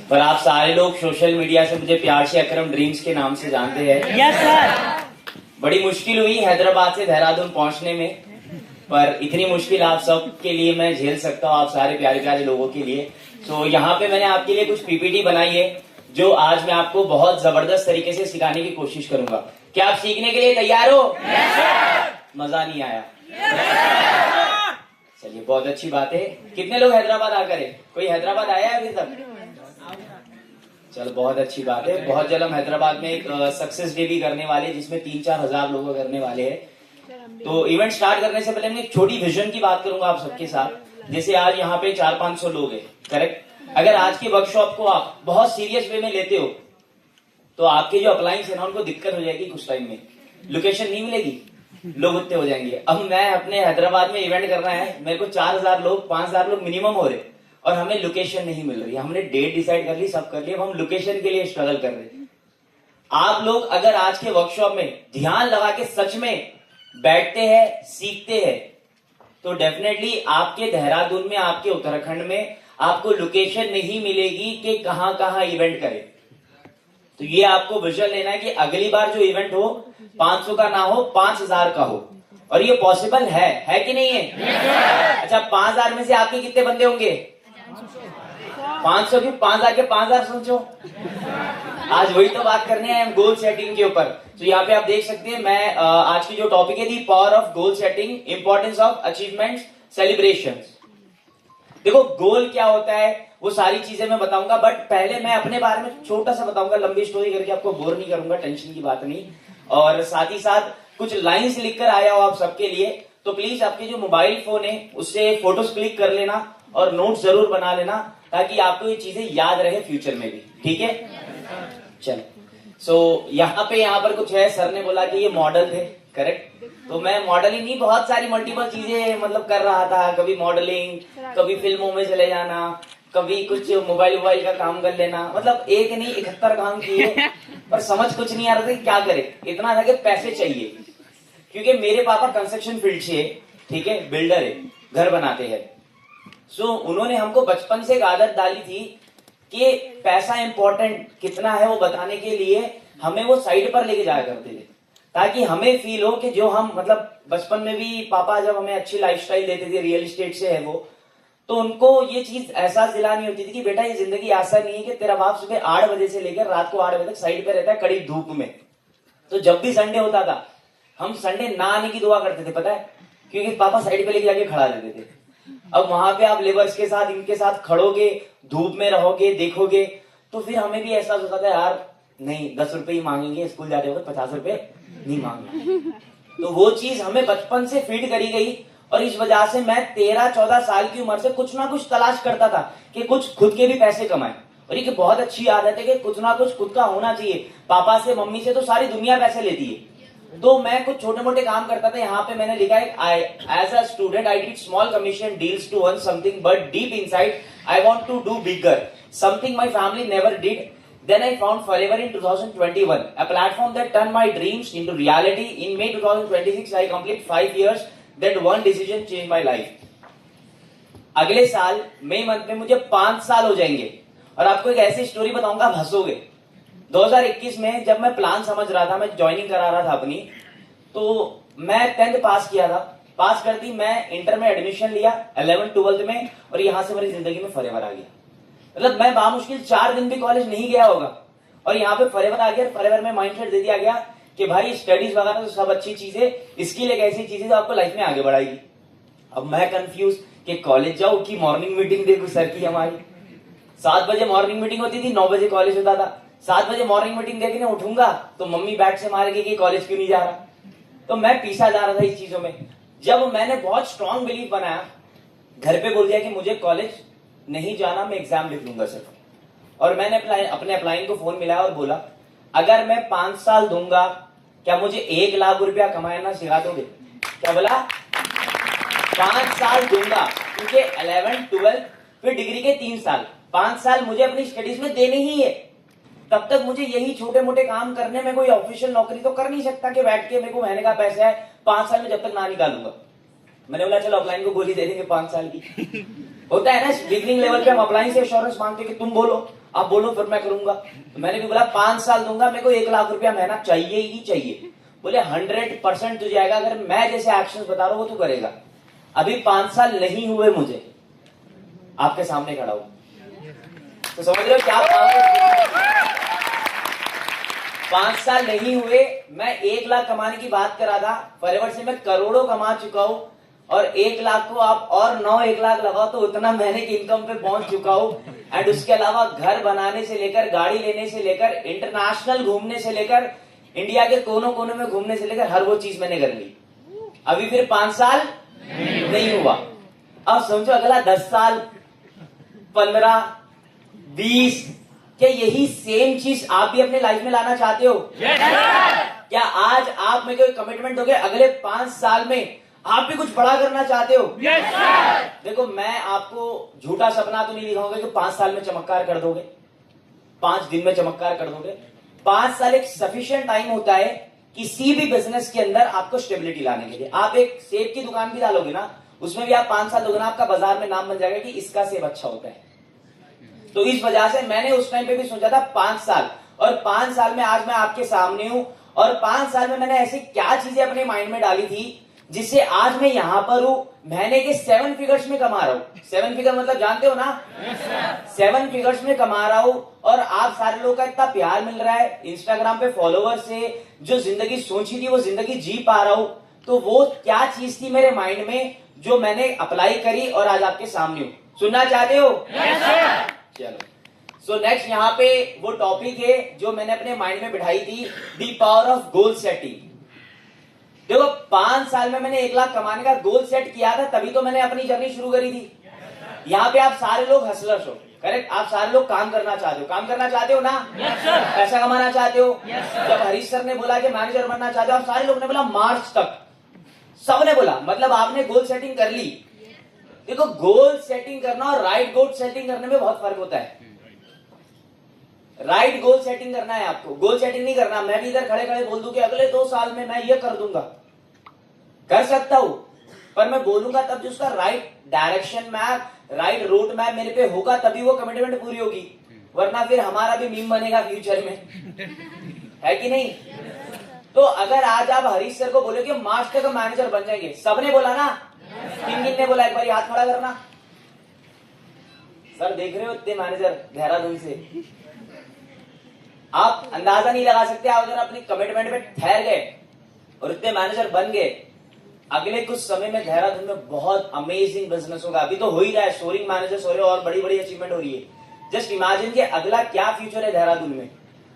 पर आप सारे लोग सोशल मीडिया से मुझे प्यार से अकरम ड्रीम्स के नाम से जानते हैं। Yes sir. बड़ी मुश्किल हुई हैदराबाद से देहरादून पहुंचने में, पर इतनी मुश्किल आप सब के लिए मैं झेल सकता हूँ, आप सारे प्यारे प्यारे लोगों के लिए। तो यहाँ पे मैंने आपके लिए कुछ पीपीटी बनाई है जो आज मैं आपको बहुत जबरदस्त तरीके से सिखाने की कोशिश करूंगा। क्या आप सीखने के लिए तैयार हो? मजा नहीं आया? चलिए बहुत अच्छी बात है। कितने लोग हैदराबाद आकर है? कोई हैदराबाद आया है अभी तक? चलो बहुत अच्छी बात है। बहुत जल्द हम हैदराबाद में एक सक्सेस डे भी करने वाले हैं जिसमें 3-4 हजार लोग करने वाले हैं। तो इवेंट स्टार्ट करने से पहले मैं एक छोटी विजन की बात करूंगा आप सबके साथ। जैसे आज यहाँ पे 400-500 लोग हैं, करेक्ट? अगर आज की वर्कशॉप को आप बहुत सीरियस वे में लेते हो तो आपके जो अप्लायंस है ना उनको दिक्कत हो जाएगी कुछ टाइम में, लोकेशन नहीं मिलेगी, लोग उतने हो जाएंगे। अब मैं अपने हैदराबाद में इवेंट करना है, मेरे को 4000 लोग 5000 लोग मिनिमम हो रहे और हमें लोकेशन नहीं मिल रही। हमने डेट डिसाइड कर ली, सब कर लिया, अब हम लोकेशन के लिए स्ट्रगल कर रहे। आप लोग अगर आज के वर्कशॉप में ध्यान लगा के सच में बैठते हैं, सीखते हैं, तो डेफिनेटली आपके देहरादून में, आपके उत्तराखंड में आपको लोकेशन नहीं मिलेगी कि कहां कहां इवेंट करें। तो ये आपको विजन लेना है कि अगली बार जो इवेंट हो 500 का ना हो, 5000 का हो। और ये पॉसिबल है कि नहीं है? अच्छा, 5000 में से आपके कितने बंदे होंगे? 500 की 5000 के 5000 सोचो। आज वही तो बात करने हैं हम, गोल सेटिंग के ऊपर। तो यहाँ पे आप देख सकते हैं मैं आज की जो टॉपिक है the power of goal setting, importance of achievements, celebrations. देखो गोल क्या होता है वो सारी चीजें मैं बताऊंगा, बट पहले मैं अपने बारे में छोटा सा बताऊंगा, लंबी स्टोरी करके आपको बोर नहीं करूंगा, टेंशन की बात नहीं। और साथ ही साथ कुछ लाइंस लिखकर आया हो आप सबके लिए, तो प्लीज आपके जो मोबाइल फोन है उससे फोटोज क्लिक कर लेना और नोट जरूर बना लेना ताकि आपको ये चीजें याद रहे फ्यूचर में भी, ठीक है? चलो, सो यहाँ पर कुछ है, सर ने बोला कि ये मॉडल थे, करेक्ट? तो मैं मॉडल ही नहीं, बहुत सारी मल्टीपल चीजें मतलब कर रहा था। कभी मॉडलिंग, कभी फिल्मों में चले जाना, कभी कुछ मोबाइल का काम कर लेना, मतलब एक नहीं 71 काम किए, पर समझ कुछ नहीं आ रहा था कि क्या करे। इतना था कि पैसे चाहिए, क्योंकि मेरे पापा कंस्ट्रक्शन फील्ड से, ठीक है, बिल्डर है, घर बनाते हैं। सो उन्होंने हमको बचपन से एक आदत डाली थी कि पैसा इंपॉर्टेंट कितना है वो बताने के लिए हमें वो साइड पर लेके जाया करते थे, ताकि हमें फील हो कि जो हम मतलब बचपन में भी पापा जब हमें अच्छी लाइफस्टाइल देते थे, रियल एस्टेट से है वो, तो उनको ये चीज एहसास दिलानी होती थी कि बेटा ये जिंदगी ऐसा नहीं है कि तेरा बाप सुबह 8 बजे से लेकर रात को 8 बजे तक साइड पे रहता है कड़ी धूप में। तो जब भी संडे होता था हम संडे ना आने की दुआ करते थे, पता है, क्योंकि पापा साइड पे लेके जाके खड़ा देते थे। अब वहां पे आप लेबर्स के साथ, इनके साथ खड़ोगे, धूप में रहोगे, देखोगे, तो फिर हमें भी एहसास होता था यार नहीं 10 रुपए ही मांगेंगे, स्कूल जाते वक्त 50 रुपए नहीं मांगना। तो वो चीज हमें बचपन से फीड करी गई और इस वजह से मैं 13-14 साल की उम्र से कुछ ना कुछ तलाश करता था कि कुछ खुद के भी पैसे कमाए। और ये बहुत अच्छी आदत है कि कुछ ना कुछ खुद का होना चाहिए। पापा से, मम्मी से तो सारी दुनिया पैसे लेती है, तो मैं कुछ छोटे मोटे काम करता था। यहाँ पे मैंने लिखा है, as a student I did small commission deals to earn something, but deep inside I want to do bigger, something my family never did. Then I found Forever in 2021, a platform that turned my dreams into reality. In May 2026, I complete 5 years. That one decision changed my life. अगले साल मई month में मुझे 5 साल हो जाएंगे और आपको एक ऐसी स्टोरी बताऊंगा, आप हंसोगे। 2021 में जब मैं प्लान समझ रहा था, मैं ज्वाइनिंग करा रहा था अपनी, तो मैं 10th पास किया था। पास करती मैं इंटर में एडमिशन लिया 11th-12th में, और यहां से मेरी जिंदगी में फॉरएवर आ गया। मतलब मैं बामुश्किल 4 दिन भी कॉलेज नहीं गया होगा और यहाँ पे फॉरएवर आ गया। फॉरएवर में माइंडसेट दे दिया गया कि भाई स्टडीज वगैरह तो सब अच्छी चीज है, स्किल एक ऐसी चीज है जो आपको लाइफ में आगे बढ़ाएगी। अब मैं कंफ्यूज कि कॉलेज जाऊं कि मॉर्निंग मीटिंग देखूं सर की। हमारी 7 बजे मॉर्निंग मीटिंग होती थी, 9 बजे कॉलेज होता था। 7 बजे मॉर्निंग मीटिंग देखने उठूंगा तो मम्मी बैट से मारेगी कि कॉलेज क्यों नहीं जा रहा। तो मैं पीछा जा रहा था इस चीजों में। जब मैंने बहुत स्ट्रॉन्ग बिलीफ बनाया, घर पे बोल दिया कि मुझे कॉलेज नहीं जाना, मैं एग्जाम लिख लूंगा सिर्फ, और मैंने अपने अप्लाइन को फोन मिलाया और बोला अगर मैं 5 साल दूंगा क्या मुझे 1 लाख रुपया कमाना सिखा दोगे? क्या बोला? 5 साल दूंगा, क्योंकि 11th-12th फिर डिग्री के 3 साल, 5 साल मुझे अपनी स्टडीज में देने ही है। तब तक मुझे यही छोटे मोटे काम करने में, कोई ऑफिशियल नौकरी तो कर नहीं सकता कि बैठ के मेरे को महीने का पैसा है 5 साल में जब तक ना निकालूंगा। मैंने बोला चलो अपलाइन को गोली दे देंगे 5 साल की। होता है ना बिगिनिंग लेवल पे, हम अपलाइन से एश्योरेंस मांगते कि तुम बोलो आप बोलो फिर मैं करूंगा। तो मैंने भी बोला 5 साल दूंगा, मेरे को 1 लाख रुपया महीना चाहिए ही चाहिए। बोले 100% तुझे आएगा, अगर मैं जैसे एक्शन बता रहा हूं वो तू करेगा। अभी 5 साल नहीं हुए मुझे, आपके सामने खड़ा हूं, तो समझ रहे हो क्या 5 साल नहीं हुए, मैं 1 लाख कमाने की बात कर रहा था, फॉरएवर से मैं करोड़ों कमा चुका हूं, और 1 लाख को आप और 1 लाख लगाओ तो उतना महीने की इनकम पे पहुंच चुका हूं। एंड उसके अलावा घर बनाने से लेकर, गाड़ी लेने से लेकर, इंटरनेशनल घूमने से लेकर, इंडिया के कोनों कोनों में घूमने से लेकर हर वो चीज मैंने कर ली। अभी फिर 5 साल नहीं हुआ। अब समझो अगला 10 साल, 15, 20, क्या यही सेम चीज आप भी अपने लाइफ में लाना चाहते हो? क्या आज आप में कोई कमिटमेंट दोगे अगले 5 साल में आप भी कुछ बड़ा करना चाहते हो? देखो, मैं आपको झूठा सपना तो नहीं दिखाऊंगा कि 5 साल में चमत्कार कर दोगे, 5 दिन में चमत्कार कर दोगे। 5 साल एक सफिशिएंट टाइम होता है किसी भी बिजनेस के अंदर आपको स्टेबिलिटी लाने के लिए। आप एक सेब की दुकान भी डालोगे ना, उसमें भी आप 5 साल दोगे ना, आपका बाजार में नाम बन जाएगा कि इसका सेब अच्छा होता है। तो इस वजह से मैंने उस टाइम पे भी सोचा था 5 साल, और 5 साल में आज मैं आपके सामने हूं। और 5 साल में मैंने ऐसी क्या चीजें अपने माइंड में डाली थी जिससे आज मैं यहां पर हूं, महीने के 7 फिगर्स में कमा रहा हूं। 7 फिगर मतलब जानते हो ना? 7 फिगर्स में कमा रहा हूं, और आप सारे लोगों का इतना प्यार मिल रहा है, इंस्टाग्राम पे फॉलोअर्स से, जो जिंदगी सोची थी वो जिंदगी जी पा रहा हूं। तो वो क्या चीज थी मेरे माइंड में जो मैंने अप्लाई करी और आज आपके सामने हूं? सुनना चाहते हो? चलो, सो नेक्स्ट यहाँ पे वो टॉपिक है जो मैंने अपने माइंड में बिठाई थी, the power of goal setting. देखो, 5 साल में मैंने 1 लाख कमाने का गोल सेट किया था, तभी तो मैंने अपनी जर्नी शुरू करी थी। यहाँ पे आप सारे लोग हसलर्स हो, करेक्ट? आप सारे लोग काम करना चाहते हो, काम करना चाहते हो ना? पैसा कमाना चाहते हो। जब हरीश सर ने बोला कि मैनेजर बनना चाहते हो, आप सारे लोग ने बोला मार्च तक, सबने बोला, मतलब आपने गोल सेटिंग कर ली। देखो, गोल सेटिंग करना और राइट गोल सेटिंग करने में बहुत फर्क होता है। राइट गोल सेटिंग करना है आपको, गोल सेटिंग नहीं करना। मैं भी इधर खड़े खड़े बोल दूं कि अगले 2 साल में मैं ये कर दूंगा, कर सकता हूं, पर मैं बोलूंगा तब जो उसका right direction map, right road map मेरे पे होगा, तभी वो कमिटमेंट पूरी होगी। वरना फिर हमारा भी मीम बनेगा फ्यूचर में, है कि नहीं? तो अगर आज आप हरीश सर को बोले कि मार्च तक मैनेजर बन जाएंगे, सबने बोला ना? किन ने बोला? एक बार हाथ खड़ा करना। सर देख रहे हो इतने मैनेजर देहरादून से, आप अंदाजा नहीं लगा सकते। आप अगर अपनी कमिटमेंट पे ठहर गए और इतने मैनेजर बन गए, अगले कुछ समय में देहरादून में बहुत अमेजिंग बिजनेस होगा। अभी तो हो ही रहा है, सोरिंग मैनेजर्स हो रहे हैं और बड़ी बड़ी अचीवमेंट हो रही है। जस्ट इमेजिन कि अगला क्या फ्यूचर है देहरादून में।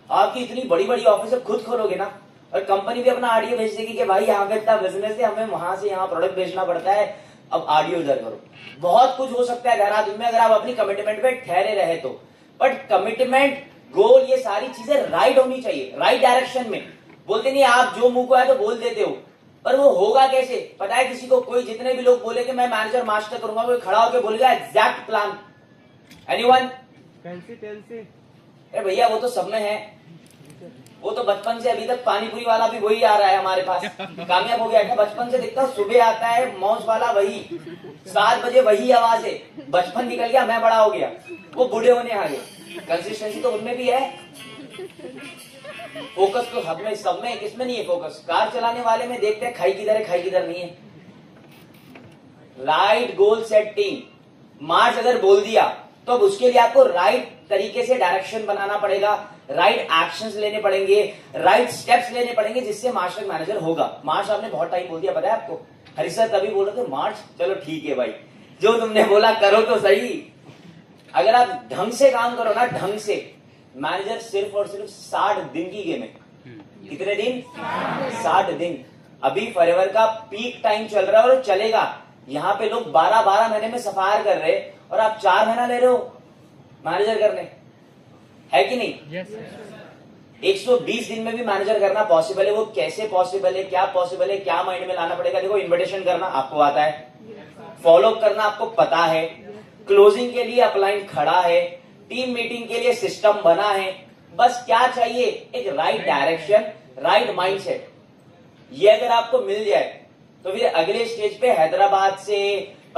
आपकी इतनी बड़ी बड़ी ऑफिस खुद खोलोगे ना, और कंपनी भी अपना आरडीओ भेज देगी कि भाई यहाँ पे इतना बिजनेस है, हमें वहां से यहाँ प्रोडक्ट भेजना पड़ता है, अब आरडीओ इधर करो। बहुत कुछ हो सकता है देहरादून में अगर आप अपनी कमिटमेंट पे ठहरे रहे तो। बट कमिटमेंट, गोल, ये सारी चीजें राइट होनी चाहिए, राइट डायरेक्शन में। बोलते नहीं आप जो मुंह को है तो बोल देते हो, पर वो होगा कैसे? पता है किसी को? कोई जितने भी लोग बोले कि मैं मैनेजर मास्टर करूंगा, कोई खड़ा होकर बोलेगा एग्जैक्ट प्लान? एनीवन? अरे भैया, वो तो सब में है, वो तो बचपन से अभी तक पानीपुरी वाला भी वही आ रहा है हमारे पास, कामयाब हो गया क्या? बचपन से दिखता, सुबह आता है मौज वाला वही, 7 बजे वही आवाज है। बचपन निकल गया, मैं बड़ा हो गया, वो बूढ़े होने आ गए। कंसिस्टेंसी तो उनमें भी है, फोकस तो सब में, सब में, किसमें नहीं है फोकस? कार चलाने वाले में देखते हैं खाई किधर है, खाई किधर नहीं है। राइट गोल सेटिंग, मार्च अगर बोल दिया तो अब उसके लिए आपको राइट तरीके से डायरेक्शन बनाना पड़ेगा, राइट एक्शंस लेने पड़ेंगे, राइट स्टेप्स लेने पड़ेंगे, जिससे मार्च तक मैनेजर होगा। मार्च आपने बहुत टाइम बोल दिया, पता है आपको? हरी सर तभी बोल रहे थे मार्च, चलो ठीक है भाई, जो तुमने बोला करो तो सही। अगर आप ढंग से काम करो ना, ढंग से, मैनेजर सिर्फ और सिर्फ 60 दिन की गेम है। कितने दिन? 60 दिन। अभी फॉरएवर का पीक टाइम चल रहा है और चलेगा। यहाँ पे लोग 12-12 महीने में सफायर कर रहे हैं और आप 4 महीना ले रहे हो मैनेजर करने, है कि नहीं? yes, 120 दिन में भी मैनेजर करना पॉसिबल है। वो कैसे पॉसिबल है, क्या पॉसिबल है, क्या माइंड में लाना पड़ेगा? देखो, इन्विटेशन करना आपको आता है, फॉलो करना आपको पता है, क्लोजिंग के लिए अपलाइन खड़ा है, टीम मीटिंग के लिए सिस्टम बना है। बस क्या चाहिए? एक राइट डायरेक्शन, राइट माइंडसेट। ये अगर आपको मिल जाए तो फिर अगले स्टेज पे हैदराबाद से,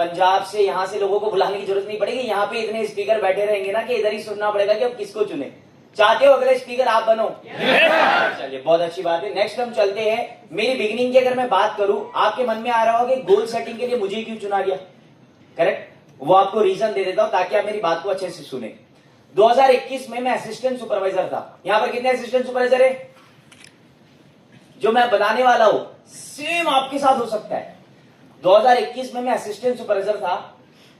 पंजाब से यहाँ से लोगों को बुलाने की जरूरत नहीं पड़ेगी, यहाँ पे इतने स्पीकर बैठे रहेंगे ना कि इधर ही सुनना पड़ेगा कि अब किसको चुने। चाहते हो अगले स्पीकर आप बनो? चलिए बहुत अच्छी बात है। नेक्स्ट हम चलते हैं। मेरी बिगिनिंग की अगर मैं बात करूं, आपके मन में आ रहा होगा कि गोल सेटिंग के लिए मुझे क्यों चुना गया। करेक्ट, वो आपको रीजन दे देता हूं ताकि आप मेरी बात को अच्छे से सुने। 2021 में मैं असिस्टेंट सुपरवाइजर था। यहां पर कितने असिस्टेंट सुपरवाइजर है? जो मैं बनाने वाला हूं सेम आपके साथ हो सकता है। 2021 में मैं असिस्टेंट सुपरवाइजर था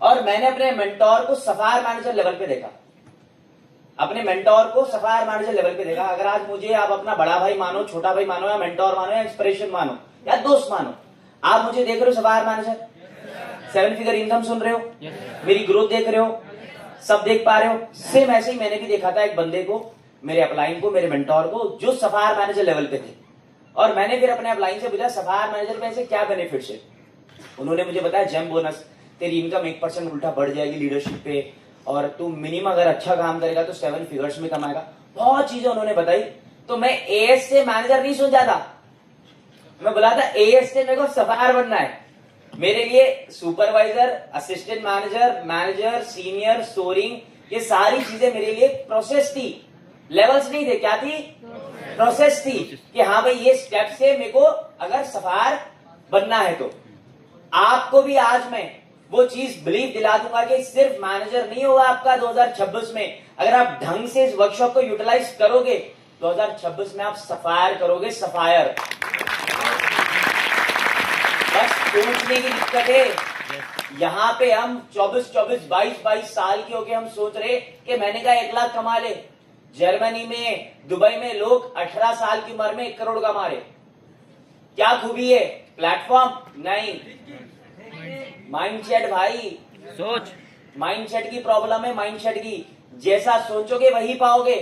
और मैंने अपने मेंटोर को सफायर मैनेजर लेवल पे देखा। अपने मेंटोर को सफायर मैनेजर लेवल पे देखा। अगर आज मुझे आप अपना बड़ा भाई मानो, छोटा भाई मानो, या मेंटोर मानो, या इंस्पिरेशन मानो, या दोस्त मानो, आप मुझे देख रहे हो सफायर मैनेजर, 7 फिगर इनकम सुन रहे हो, मेरी ग्रोथ देख रहे हो, सब देख पा रहे हो। सेम ऐसे ही मैंने भी देखा था एक बंदे को, मेरे अपलाइन को, मेरे मेंटोर को, जो सफायर मैनेजर लेवल पे थे। और मैंने फिर अपने अपलाइन से पूछा सफायर मैनेजर पे ऐसे क्या बेनिफिट्स है। उन्होंने मुझे बताया जेम बोनस, तेरी इनकम 1% उल्टा बढ़ जाएगी लीडरशिप पे, और तू मिनिमम अगर अच्छा काम करेगा तो 7 फिगर्स में कमाएगा। बहुत चीजें उन्होंने बताई। तो मैं एएस से मैनेजर नहीं सोचा था, मैं बोला था एएस से मेरे को सफायर बनना है। मेरे लिए supervisor, assistant manager, manager, senior, soaring, ये सारी चीजें मेरे लिए प्रोसेस थी, लेवल्स नहीं थे। क्या थी? प्रोसेस थी कि हाँ भाई ये स्टेप से मेरे को अगर सफायर बनना है तो। आपको भी आज मैं वो चीज बिलीव दिला दूंगा कि सिर्फ मैनेजर नहीं होगा आपका 2026 में। अगर आप ढंग से इस वर्कशॉप को यूटिलाइज करोगे 2026 में आप सफायर करोगे, सफायर। बस सोचने की दिक्कत है। यहाँ पे हम 24-24, 22-22 साल के होके हम सोच रहे कि मैंने कहा 1 लाख कमा ले। जर्मनी में, दुबई में लोग 18 साल की उम्र में 1 करोड़ कमा रहे। क्या खूबी है? प्लेटफॉर्म नहीं, माइंडसेट भाई, सोच। माइंडसेट की प्रॉब्लम है, माइंडसेट की। जैसा सोचोगे वही पाओगे।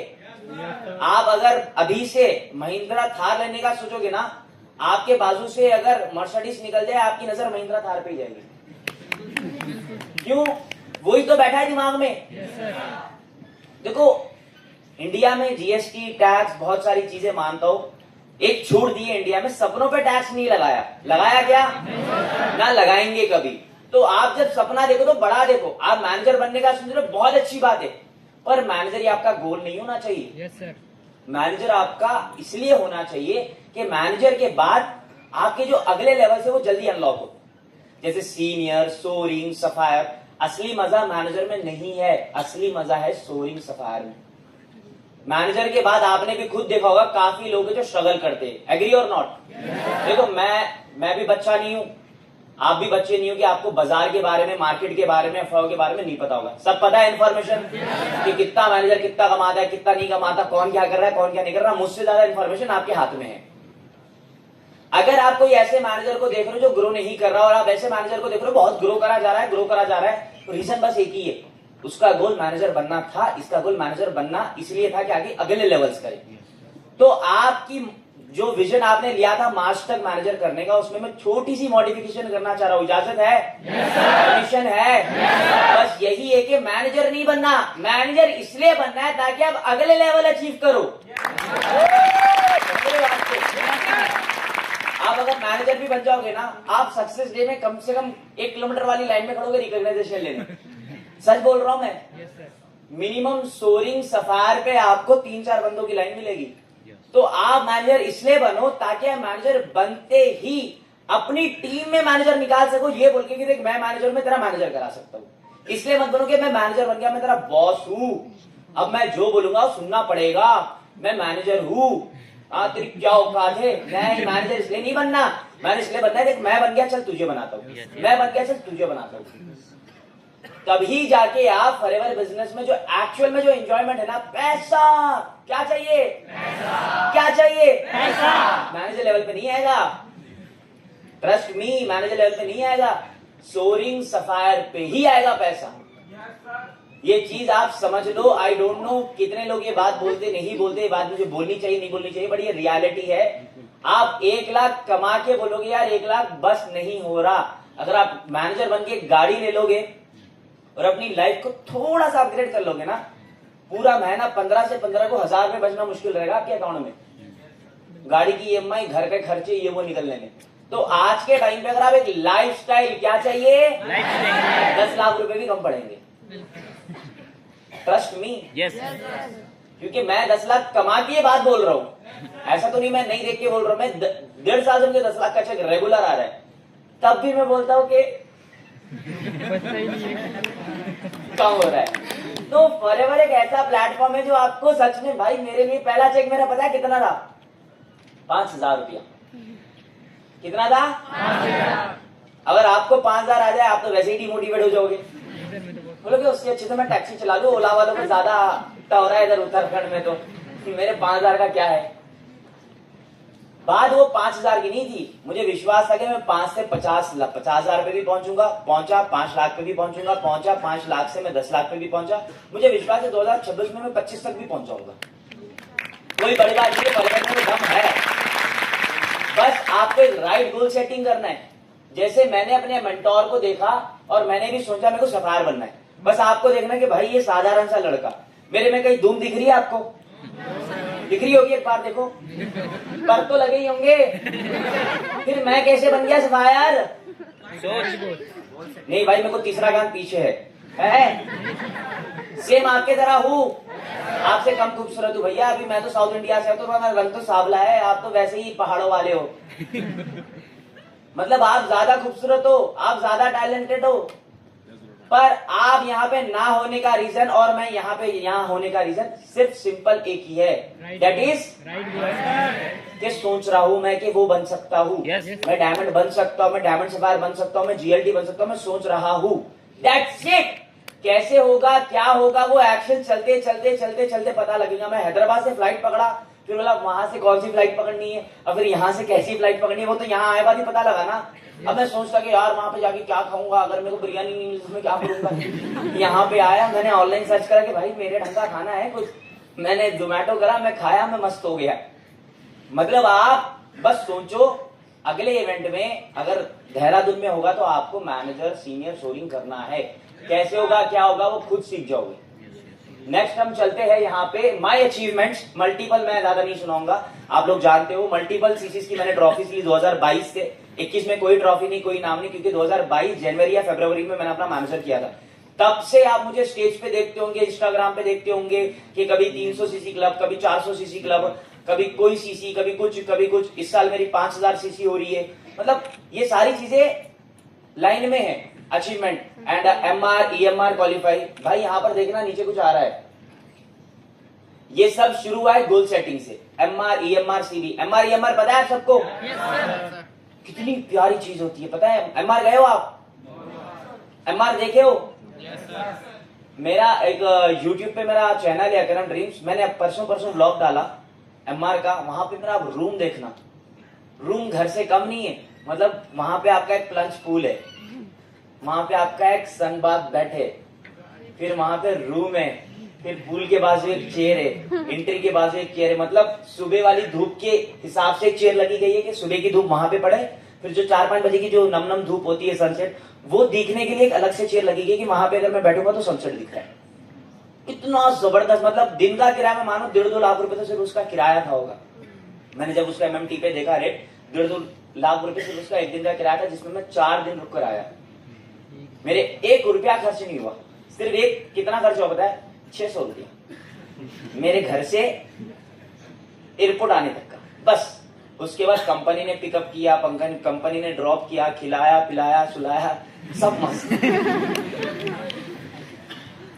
आप अगर अभी से महिंद्रा थार लेने का सोचोगे ना, आपके बाजू से अगर मर्सिडीज निकल जाए आपकी नजर महिंद्रा थार पे ही जाएगी। क्यों? वही तो बैठा है दिमाग में। देखो इंडिया में जीएसटी, टैक्स, बहुत सारी चीजें मानता हूं, एक छूट दी है इंडिया में, सपनों पे टैक्स नहीं लगाया। लगाया क्या? ना लगाएंगे कभी। तो आप जब सपना देखो तो बड़ा देखो। आप मैनेजर बनने का सोच रहे हो, बहुत अच्छी बात है, पर मैनेजर ही आपका गोल नहीं होना चाहिए। Yes sir. मैनेजर आपका इसलिए होना चाहिए कि मैनेजर के बाद आपके जो अगले लेवल से वो जल्दी अनलॉक हो, जैसे सीनियर, सोरिंग, सफायर। असली मजा मैनेजर में नहीं है, असली मजा है सोरिंग, सफायर में। मैनेजर के बाद आपने भी खुद देखा होगा काफी लोग जो स्ट्रगल करते हैं। एग्री और नॉट? देखो मैं भी बच्चा नहीं हूं, आप भी बच्चे नहीं हो कि आपको बाजार के बारे में, मार्केट के बारे में, अफवाह के बारे में नहीं पता होगा। सब पता है इन्फॉर्मेशन कि कितना मैनेजर कितना कमाता है, कितना नहीं कमाता, कौन क्या कर रहा है, कौन क्या नहीं कर रहा। मुझसे ज्यादा इन्फॉर्मेशन आपके हाथ में है। अगर आप कोई ऐसे मैनेजर को देख रहे हो जो ग्रो नहीं कर रहा और आप ऐसे मैनेजर को देख रहे हो बहुत ग्रो करा जा रहा है, ग्रो करा जा रहा है, तो रीजन बस एक ही है, उसका गोल मैनेजर बनना था। इसका गोल मैनेजर बनना इसलिए था कि आगे अगले लेवल्स करे। तो आपकी जो विजन आपने लिया था मार्च तक मैनेजर करने का, उसमें मैं छोटी सी मॉडिफिकेशन करना चाह रहा हूं। इजाजत है? परमिशन है? बस यही है कि मैनेजर नहीं बनना, मैनेजर इसलिए बनना है ताकि आप अगले लेवल अचीव करो। आप अगर मैनेजर भी बन जाओगे ना, आप सक्सेस डे में कम से कम 1 किलोमीटर वाली लाइन में खड़ोगे रिकॉग्नाइजेशन लेने। सच बोल रहा हूं मैं। मिनिमम सोरिंग, सफायर पे आपको 3-4 बंदों की लाइन मिलेगी। तो आप मैनेजर इसलिए बनो ताकि आप मैनेजर बनते ही अपनी टीम में मैनेजर निकाल सको, ये बोल के कि देख मैं मैनेजर में तेरा मैनेजर करा सकता हूं। इसलिए मत बनो कि मैं मैनेजर बन गया, मैं तेरा बॉस हूं, अब मैं जो बोलूंगा सुनना पड़ेगा, मैं मैनेजर हूं, तेरी क्या औकात है। मैं मैनेजर इसलिए नहीं बनना, मैंने इसलिए बनना है देख मैं बन गया चल तुझे बनाता हूं, मैं बन गया चल तुझे बनाता हूं। तभी जाके आप फॉरएवर बिजनेस में जो एक्चुअल में जो एंजॉयमेंट है ना, पैसा। क्या चाहिए? पैसा। क्या चाहिए? पैसा। मैनेजर लेवल पे नहीं आएगा, ट्रस्ट मी, मैनेजर लेवल पे नहीं आएगा, सोरिंग, सफायर पे ही आएगा पैसा। ये चीज आप समझ लो। आई डोंट नो कितने लोग ये बात बोलते नहीं बोलते, ये बात मुझे बोलनी चाहिए नहीं बोलनी चाहिए, बट ये रियलिटी है। आप 1 लाख कमा के बोलोगे यार 1 लाख बस नहीं हो रहा। अगर आप मैनेजर बन के गाड़ी ले लोगे और अपनी लाइफ को थोड़ा सा अपग्रेड कर लोगे ना, पूरा महीना 15 से 15 को 1000 रुपए बचना मुश्किल रहेगा आपके अकाउंट में। गाड़ी की ईएमआई, घर के खर्चे, ये वो निकलने में। तो आज के टाइम पे अगर आप एक लाइफस्टाइल क्या चाहिए, 10 लाख रुपए भी कम पड़ेंगे। Trust me. यस। क्योंकि मैं 10 लाख कमा के ये बात बोल रहा हूं, ऐसा तो नहीं मैं नहीं देख के बोल रहा हूं। मैं 1.5 साल से मुझे 10 लाख का चेक रेगुलर आ रहा है, तब भी मैं बोलता हूं कि कम हो रहा है। तो फॉरएवर एक ऐसा प्लेटफॉर्म है जो आपको सच में, भाई मेरे लिए पहला चेक मेरा पता है कितना था, 5,000 रुपया। कितना था? 5,000। अगर आपको 5,000 आ जाए आप तो वैसे ही डिमोटिवेट हो जाओगे, बोलोगे उससे अच्छे तो मैं टैक्सी चला लूं, ओला वालों को ज्यादा हो रहा है इधर उत्तराखंड में, तो मेरे 5,000 का क्या है। बात वो 5,000 की नहीं थी, मुझे विश्वास था कि मैं 5 से 50,000 पे भी पहुंचूंगा, पहुंचा 5 लाख पे भी पहुंचूंगा, पहुंचा 5 लाख से मैं 10 लाख पे भी पहुंचा। मुझे विश्वास है 2026 में मैं 25 तक भी पहुंच जाऊंगा। कोई बड़ी बात नहीं है, परिवर्तन में दम है। बस आपको एक राइट गोल सेटिंग करना है। जैसे मैंने अपने मेंटोर को देखा और मैंने भी सोचा मेरे को सफायर बनना है। बस आपको देखना है कि भाई ये साधारण सा लड़का, मेरे में कहीं धूम दिख रही है आपको? दिख रही होगी, एक बार देखो, पर तो लगे ही होंगे। फिर मैं कैसे बन गया सफायर? नहीं भाई, मेरे को तीसरा कान पीछे है? सेम आपके तरह हूँ, आपसे कम खूबसूरत हूँ भैया। अभी मैं तो साउथ इंडिया से हूँ, तो मेरा रंग तो सांवला है, आप तो वैसे ही पहाड़ों वाले हो। मतलब आप ज्यादा खूबसूरत हो, आप ज्यादा टैलेंटेड हो, पर आप यहाँ पे ना होने का रीजन और मैं यहाँ पे यहाँ होने का रीजन सिर्फ सिंपल एक ही है, दैट इज कि सोच रहा हूं मैं कि वो बन सकता हूँ, मैं डायमंड बन सकता हूँ, मैं डायमंड सफायर बन सकता हूँ, मैं जीएलटी बन सकता हूँ, मैं सोच रहा हूँ, दैट्स इट। कैसे होगा, क्या होगा, वो एक्शन चलते चलते चलते चलते पता लगेगा। मैं हैदराबाद से फ्लाइट पकड़ा, फिर बोला वहां से कौन सी फ्लाइट पकड़नी है, और फिर यहाँ से कैसी फ्लाइट पकड़नी है, वो तो यहाँ आए बाद ही पता लगा ना। अब मैं सोचता कि यार वहां पे जाके क्या खाऊंगा, अगर मेरे को बिरयानी नहीं मिली तो मैं क्या करूंगा। यहाँ पे आया, मैंने ऑनलाइन सर्च करा कि भाई मेरे ढंग का खाना है कुछ, मैंने जोमेटो करा, मैं खाया, मैं मस्त हो गया। मतलब आप बस सोचो, अगले इवेंट में अगर देहरादून में होगा तो आपको मैनेजर सीनियर सोरिंग करना है। कैसे होगा, क्या होगा, वो खुद सीख जाओगे। नेक्स्ट हम चलते हैं यहाँ पे माय अचीवमेंट्स। मल्टीपल मैं ज्यादा नहीं सुनाऊंगा, आप लोग जानते हो मल्टीपल सीसीज की मैंने ट्रॉफीज ली 2022 से। 21 में कोई ट्रॉफी नहीं, कोई नाम नहीं, क्योंकि 2022 जनवरी या फरवरी में मैंने अपना मैनेजर किया था। तब से आप मुझे स्टेज पे देखते होंगे, इंस्टाग्राम पे देखते होंगे कि कभी 300 सीसी क्लब, कभी 400 सीसी क्लब, कभी कोई सीसी, कभी कुछ कभी कुछ। इस साल मेरी 5000 सीसी हो रही है। मतलब ये सारी चीजें लाइन में है, achievement and MR EMR qualify. भाई यहाँ पर देखना नीचे कुछ आ रहा है, ये सब शुरू हुआ है गोल सेटिंग से। MR EMR CB, MR EMR पता है आप सबको? कितनी प्यारी चीज होती है, पता है? एमआर गए हो आप? एमआर देखे हो? मेरा एक यूट्यूब पे मेरा चैनल है अकरम ड्रीम्स, मैंने परसों व्लॉग डाला एमआर का। वहां पे मेरा रूम देखना, रूम घर से कम नहीं है। मतलब वहां पे आपका एक प्लंज पूल है, वहां पे आपका एक सनबाथ बेड है, फिर वहां पे रूम है, फिर पूल के बाजू एक चेयर है, एंट्री के बाजू एक चेयर है। मतलब सुबह वाली धूप के हिसाब से एक चेयर लगी गई है कि सुबह की धूप वहां पे पड़े, फिर जो 4-5 बजे की जो नम धूप होती है सनसेट, वो दिखने के लिए एक अलग से चेयर लगी गई कि वहां पे अगर मैं बैठूंगा तो सनसेट दिख रहा है। इतना जबरदस्त, मतलब दिन का किराया में मानो 1.5-2 लाख रुपए तो सिर्फ उसका किराया था होगा। मैंने जब उसका एमएमटी पे देखा रेट, 1.5-2 लाख रुपए सिर्फ उसका एक दिन का किराया था, जिसमें मैं 4 दिन रुक कर आया। मेरे 1 रुपया खर्च नहीं हुआ, सिर्फ एक कितना खर्च हुआ पता है? 600 रुपया मेरे घर से एयरपोर्ट आने तक का, बस। उसके बाद कंपनी ने पिकअप किया, कंपनी ने ड्रॉप किया, खिलाया पिलाया सुलाया, सब मस्त।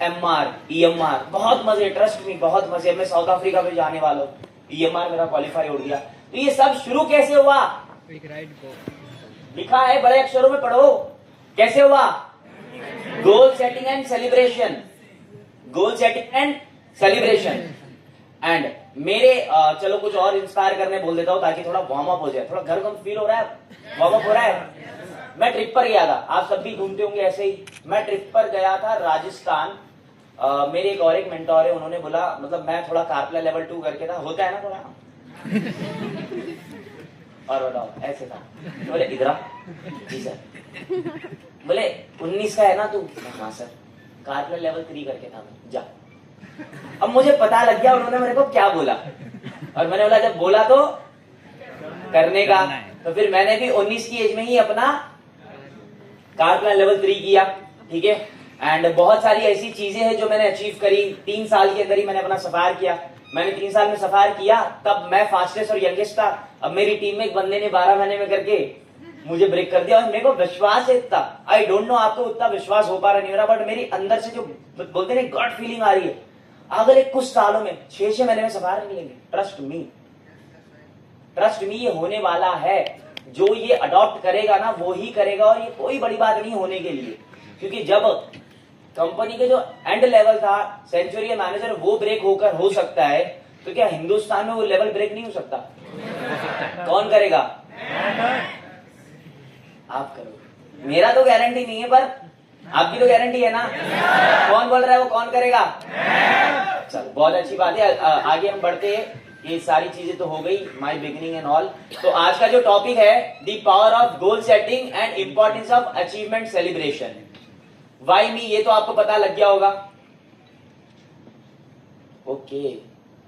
एमआर ईएमआर बहुत मजे, ट्रस्ट में बहुत मजे। मैं साउथ अफ्रीका में जाने वाला हूँ, ईएमआर मेरा क्वालिफाई हो गया। तो ये सब शुरू कैसे हुआ? लिखा है बड़े अक्षरों में, पढ़ो कैसे हुआ। Goal setting and celebration, goal setting and celebration. And मेरे चलो कुछ और इंस्पायर करने बोल देता हूं ताकि थोड़ा वार्म अप हो जाए, थोड़ा घर कम फील हो रहा है, वार्म अप हो रहा है। मैं ट्रिप पर गया था, आप सब भी घूमते होंगे ऐसे ही। मैं ट्रिप पर गया था राजस्थान। मेरे एक और एक मेंटोर है, उन्होंने बोला, मतलब मैं थोड़ा कारप्ले लेवल 2 करके था, होता है ना थोड़ा। और बताओ ऐसे था, बोले इधर जी सर। बोले 19 का है ना तू? हाँ सर। कारप्ले लेवल 3 करके था, जा। अब मुझे पता लग गया उन्होंने मेरे को क्या बोला, और मैंने बोला जब बोला तो करने का। तो फिर मैंने भी 19 की एज में ही अपना कार प्लान लेवल 3 किया, ठीक है। एंड बहुत सारी ऐसी चीजें हैं जो मैंने अचीव करी। 3 साल के अंदर ही मैंने अपना सफायर किया। मैंने 3 साल में सफायर किया, तब मैं फास्टेस्ट और यंगेस्ट था। अब मेरी टीम में एक बंदे ने 12 महीने में करके मुझे ब्रेक कर दिया, और मेरे को विश्वास है इतना, आई डोंट नो आपको उतना विश्वास हो पा रहा नहीं हो रहा, बट मेरी अंदर से जो बोलते हैं गॉड फीलिंग आ रही है, अगले कुछ सालों में 6 महीने में सफायर मिलेंगे। ट्रस्ट मी, ट्रस्ट मी, ये होने वाला है। जो ये अडॉप्ट करेगा ना वो ही करेगा, और ये कोई बड़ी बात नहीं होने के लिए, क्योंकि जब कंपनी के जो एंड लेवल था सेंचुरी मैनेजर वो ब्रेक होकर हो सकता है, तो क्या हिंदुस्तान में वो लेवल ब्रेक नहीं हो सकता? कौन करेगा? आप करो। मेरा तो गारंटी नहीं है, पर आपकी तो गारंटी है ना। कौन बोल रहा है वो कौन करेगा? चलो बहुत अच्छी बात है। आगे हम बढ़ते हैं। ये सारी चीजें तो हो गई, माय बिगिनिंग एंड ऑल। तो आज का जो टॉपिक है the power of goal setting and importance of achievement celebration. Why me, ये तो आपको पता लग गया होगा। ओके,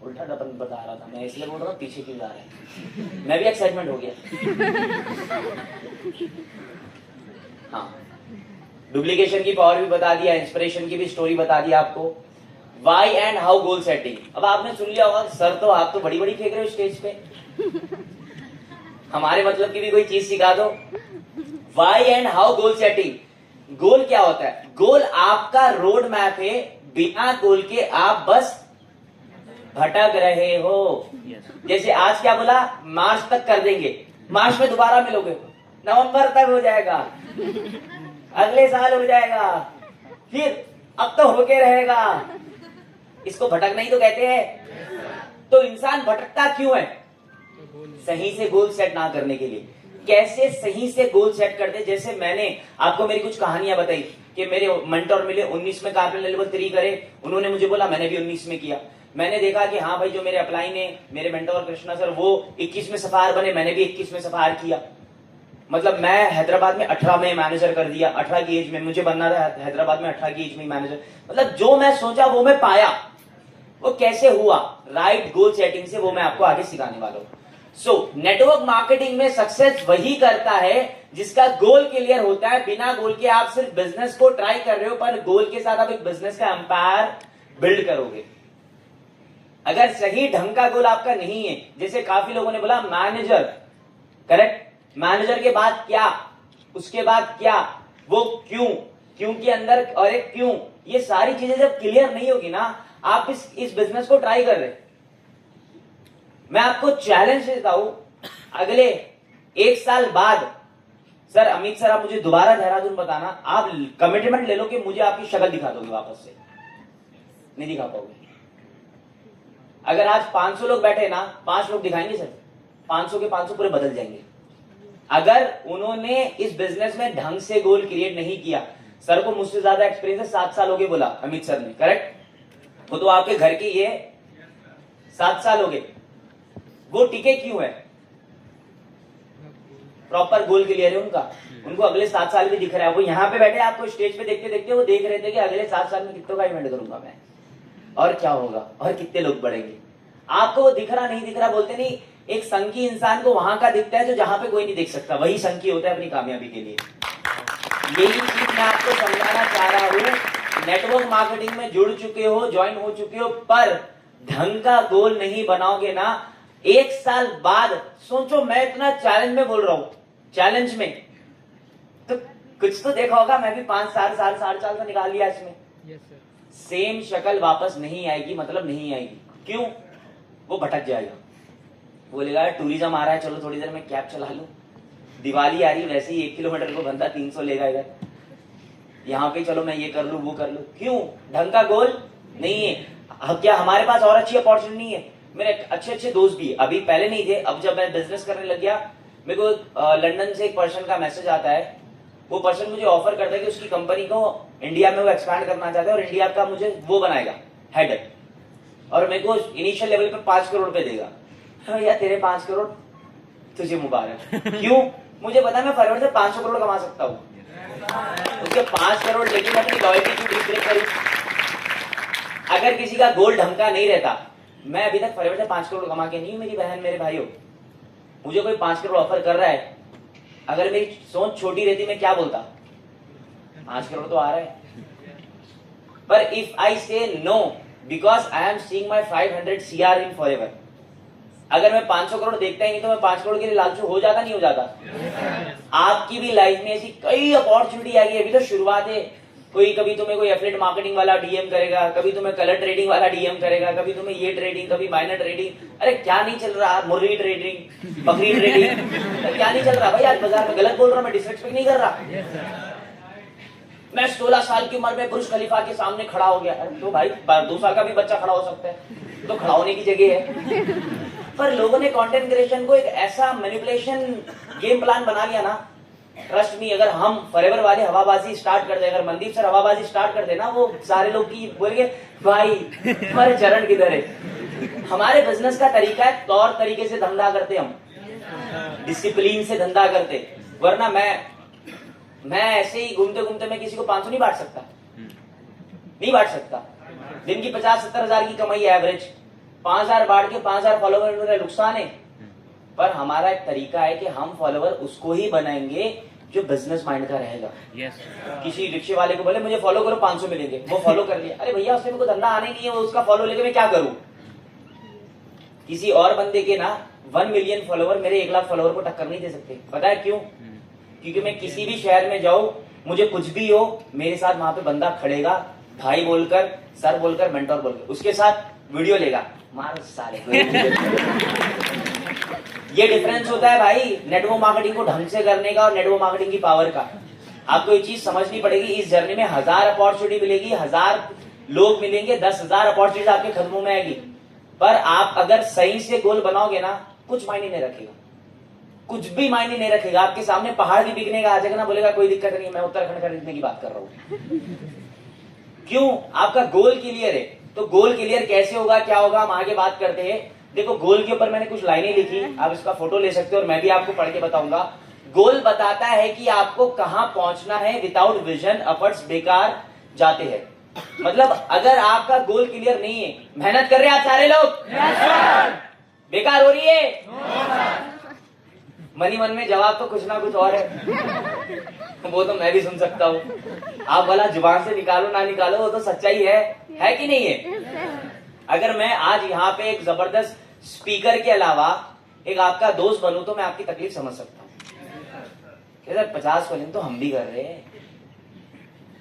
उल्टा डबल बता रहा था मैं, इसलिए बोल रहा हूँ पीछे क्यों जा रहे हैं। मैं भी एक्साइटमेंट हो गया। हाँ, डुप्लीकेशन की पावर भी बता दिया, इंस्पिरेशन की भी स्टोरी बता दिया आपको। Why and how goal setting. अब आपने सुन लिया होगा, सर तो आप तो बड़ी बड़ी फेंक रहे हो स्टेज पे, हमारे मतलब की भी कोई चीज सिखा दो। Why and how goal setting. Goal क्या होता है? गोल आपका रोड मैप है, बिना गोल के आप बस भटक रहे हो। जैसे आज क्या बोला, मार्च तक कर देंगे, मार्च में दोबारा मिलोगे, नवंबर तक हो जाएगा, अगले साल हो जाएगा, फिर अब तो होके रहेगा। इसको भटकना ही तो कहते हैं। तो इंसान भटकता क्यों है? सही से गोल सेट ना करने के लिए। कैसे सही से गोल सेट करते? जैसे मैंने आपको मेरी कुछ कहानियां बताई कि मेरे मेंटर मिले, 19 में कारपेंटर लेवल 3 करे, उन्होंने मुझे बोला, मैंने भी 19 में किया। मैंने देखा कि हाँ भाई, जो मेरे अपलाइन है, मेरे मेंटर कृष्णा सर, वो 21 में सफायर बने, मैंने भी 21 में सफायर किया। मतलब मैं हैदराबाद में 18 में मैनेजर कर दिया। 18 की एज में मुझे बनना था हैदराबाद में, 18 की एज में मैनेजर। मतलब जो मैं सोचा वो मैं पाया। वो कैसे हुआ? राइट गोल सेटिंग से। वो मैं आपको आगे सिखाने वाला हूं। सो नेटवर्क मार्केटिंग में सक्सेस वही करता है जिसका गोल क्लियर होता है। बिना गोल के आप सिर्फ बिजनेस को ट्राई कर रहे हो, पर गोल के साथ आप एक बिजनेस का एम्पायर बिल्ड करोगे। अगर सही ढंग का गोल आपका नहीं है, जैसे काफी लोगों ने बोला मैनेजर, करेक्ट, मैनेजर के बाद क्या, उसके बाद क्या, वो क्यों, क्यों के अंदर और एक क्यों, ये सारी चीजें जब क्लियर नहीं होगी ना, आप इस बिजनेस को ट्राई कर रहे। मैं आपको चैलेंज देता हूं, अगले 1 साल बाद, सर अमित सर आप मुझे दोबारा देहरादून बताना, आप कमिटमेंट ले लो कि मुझे आपकी शक्ल दिखा दोगे वापस से। नहीं दिखा पाओगे। अगर आज 500 लोग बैठे ना, 5 लोग दिखाएंगे सर, 500 के 500 पूरे बदल जाएंगे। अगर उन्होंने इस बिजनेस में ढंग से गोल क्रिएट नहीं किया। सर को मुझसे ज्यादा एक्सपीरियंस है, 7 साल हो गए बोला अमित सर ने, करेक्ट। वो तो आपके घर के ये 7 साल हो गए। वो टिके क्यों है? प्रॉपर गोल क्लियर है उनका। उनको अगले 7 साल भी दिख रहा है। वो यहाँ पे बैठे, आपको स्टेज पे देखते देखते वो देख रहे थे कि अगले 7 साल में कितनों का इवेंट करूंगा मैं, और क्या होगा, और कितने लोग बढ़ेंगे। आपको वो दिख रहा नहीं दिख रहा बोलते नहीं। एक संकी इंसान को वहां का दिखता है जो जहां पे कोई नहीं देख सकता, वही संकी होता है अपनी कामयाबी के लिए। यही चीज मैं आपको समझाना चाह रहा हूं। नेटवर्क मार्केटिंग में जुड़ चुके हो, ज्वाइन हो चुके हो, पर ढंग का गोल नहीं बनाओगे ना, 1 साल बाद सोचो। मैं इतना चैलेंज में बोल रहा हूं, चैलेंज में तो कुछ तो देखा होगा। मैं भी 5 साल 4 साल तो निकाल लिया इसमें। सेम शक्ल वापस नहीं आएगी, मतलब नहीं आएगी। क्यों? वो भटक जाएगा, बोलेगा टूरिज्म आ रहा है, चलो थोड़ी देर में कैब चला लो। दिवाली आ रही, वैसे ही 1 किलोमीटर को बंदा 300 लेगा इधर, यहाँ पे चलो मैं ये कर लू वो कर लू। क्यों? ढंग का गोल नहीं है। क्या हमारे पास और अच्छी अपॉर्चुनिटी नहीं है? मेरे अच्छे अच्छे दोस्त भी अभी, पहले नहीं थे, अब जब मैं बिजनेस करने लग गया, मेरे को लंदन से एक पर्सन का मैसेज आता है। वो पर्सन मुझे ऑफर करता है कि उसकी कंपनी को इंडिया में वो एक्सपैंड करना चाहता है, और इंडिया का मुझे वो बनाएगा हेड, और मेरे को इनिशियल लेवल पे 5 करोड़ रुपए देगा। हाँ यार, तेरे 5 करोड़ तुझे मुबारक। क्यों? मुझे पता है मैं फरवरी से 500 करोड़ कमा सकता हूँ। उसके 5 करोड़ लेके मैं अपनी लॉयल्टी क्यों ब्रेक करूं? अगर किसी का गोल ढंग का नहीं रहता, मैं अभी तक फरवरी से 5 करोड़ कमा के नहीं हूं मेरी बहन मेरे भाइयों। मुझे कोई 5 करोड़ ऑफर कर रहा है, अगर मेरी सोच छोटी रहती मैं क्या बोलता, 5 करोड़ तो आ रहा है। पर if I say no because I am seeing my 500 CR in forever, अगर मैं 500 करोड़ देखता ही नहीं तो मैं 5 करोड़ के लिए लालचू हो जाता नहीं हो जाता? आपकी भी लाइफ में ऐसी कई अपॉर्चुनिटी आ गई, अभी तो शुरुआत है। कोई कभी तुम्हें कोई एफिलिएट मार्केटिंग वाला डीएम करेगा, कभी तुम्हें कलर ट्रेडिंग वाला डीएम करेगा, कभी तुम्हें ये ट्रेडिंग, कभी माइनर ट्रेडिंग। अरे क्या नहीं चल रहा, मुर्गी ट्रेडिंग, बकरी ट्रेडिंग, क्या नहीं चल रहा भाई आज बाजार में? गलत बोल रहा, मैं डिसरिस्पेक्ट नहीं कर रहा। मैं 16 साल की उम्र में बुर्ज खलीफा के सामने खड़ा हो गया। तो भाई 2 साल का भी बच्चा खड़ा हो सकता है, तो खड़ा होने की जगह है। पर लोगों ने कंटेंट क्रिएशन को एक ऐसा मैनिपुलेशन गेम प्लान बना लिया ना, ट्रस्ट मी, अगर हम फॉरएवर वाले हवाबाजी स्टार्ट कर दे, अगर मनदीप सर हवाबाजी स्टार्ट कर दे ना, वो सारे लोग की बोलेंगे भाई तुम्हारे चरण किधर है। हमारे बिजनेस का तरीका है, तौर तरीके से धंधा करते हम, डिसिप्लिन से धंधा करते। वरना मैं ऐसे ही घूमते घूमते मैं किसी को 500 नहीं बांट सकता, नहीं बांट सकता। दिन की 50-70 हजार की कमाई है एवरेज, 5,000 बांट के 5,000 फॉलोवर मेरा नुकसान है। पर हमारा एक तरीका है कि हम फॉलोवर उसको ही बनाएंगे जो बिजनेस माइंड का रहेगा। किसी रिक्शे वाले को बोले मुझे फॉलो करो 500 मिलेंगे, वो फॉलो कर लिया, अरे भैया उसमें कोई धंधा आने नहीं है, वो उसका फॉलो लेके मैं क्या करूं? किसी और बंदे के ना 1 मिलियन फॉलोवर मेरे 1 लाख फॉलोवर को टक्कर नहीं दे सकते। पता है क्यों? क्योंकि मैं किसी भी शहर में जाऊं, मुझे कुछ भी हो, मेरे साथ वहां पे बंदा खड़ेगा, भाई बोलकर, सर बोलकर, मेंटोर बोलकर, उसके साथ वीडियो लेगा, मार साले। ये डिफरेंस होता है भाई नेटवर्क मार्केटिंग को ढंग से करने का और नेटवर्क मार्केटिंग की पावर का। आपको ये चीज समझनी पड़ेगी, इस जर्नी में 1000 अपॉर्चुनिटी मिलेगी, 1000 लोग मिलेंगे, 10,000 अपॉर्चुनिटी आपके कदमों में आएगी। पर आप अगर सही से गोल बनाओगे ना, कुछ मायने नहीं रखेगा, कुछ भी मायने नहीं रखेगा। आपके सामने पहाड़ भी बिकने का आ जाएगा ना, बोलेगा कोई दिक्कत नहीं, मैं उत्तराखंड खरीदने की बात कर रहा हूं। क्यों? आपका गोल क्लियर है। तो गोल क्लियर कैसे होगा, क्या होगा, हम आगे बात करते हैं। देखो गोल के ऊपर मैंने कुछ लाइनें लिखी, आप इसका फोटो ले सकते हो और मैं भी आपको पढ़ के बताऊंगा। गोल बताता है कि आपको कहां पहुंचना है, विदाउट विजन एफर्ट्स बेकार जाते हैं। मतलब अगर आपका गोल क्लियर नहीं है, मेहनत कर रहे हैं आप सारे लोग, बेकार हो रही है। मनी मन में जवाब तो कुछ ना कुछ और है, वो तो मैं भी सुन सकता हूँ। आप भला जुबान से निकालो ना निकालो, वो तो सच्चाई है कि नहीं है? अगर मैं आज यहाँ पे एक जबरदस्त स्पीकर के अलावा एक आपका दोस्त बनूं तो मैं आपकी तकलीफ समझ सकता हूँ। 50 कॉलिंग तो हम भी कर रहे हैं,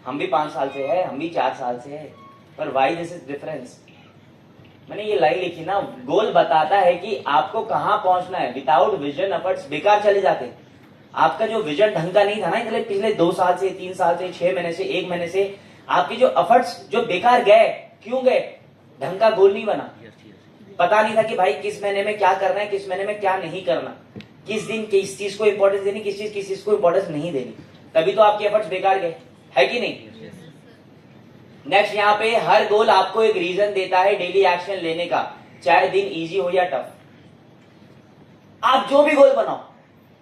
हम भी 5 साल से है, हम भी 4 साल से है, पर वाई दिस इज डिफरेंस। मैंने ये लाइन लिखी ना, गोल बताता है कि आपको कहां पहुंचना है, विदाउट विजन एफर्ट्स बेकार चले जाते। आपका जो विजन ढंग का नहीं था ना, इसलिए पिछले 2 साल से, 3 साल से, 6 महीने से, 1 महीने से आपके जो एफर्ट्स जो बेकार गए, क्यों गए? ढंग का गोल नहीं बना। पता नहीं था कि भाई किस महीने में क्या करना है, किस महीने में क्या नहीं करना, किस दिन किस चीज को इंपॉर्टेंस देनी, किस चीज को इंपॉर्टेंस नहीं देनी, तभी तो आपके एफर्ट्स बेकार गए, है कि नहीं? नेक्स्ट यहाँ पे हर गोल आपको एक रीजन देता है डेली एक्शन लेने का, चाहे दिन इजी हो या टफ। आप जो भी गोल बनाओ,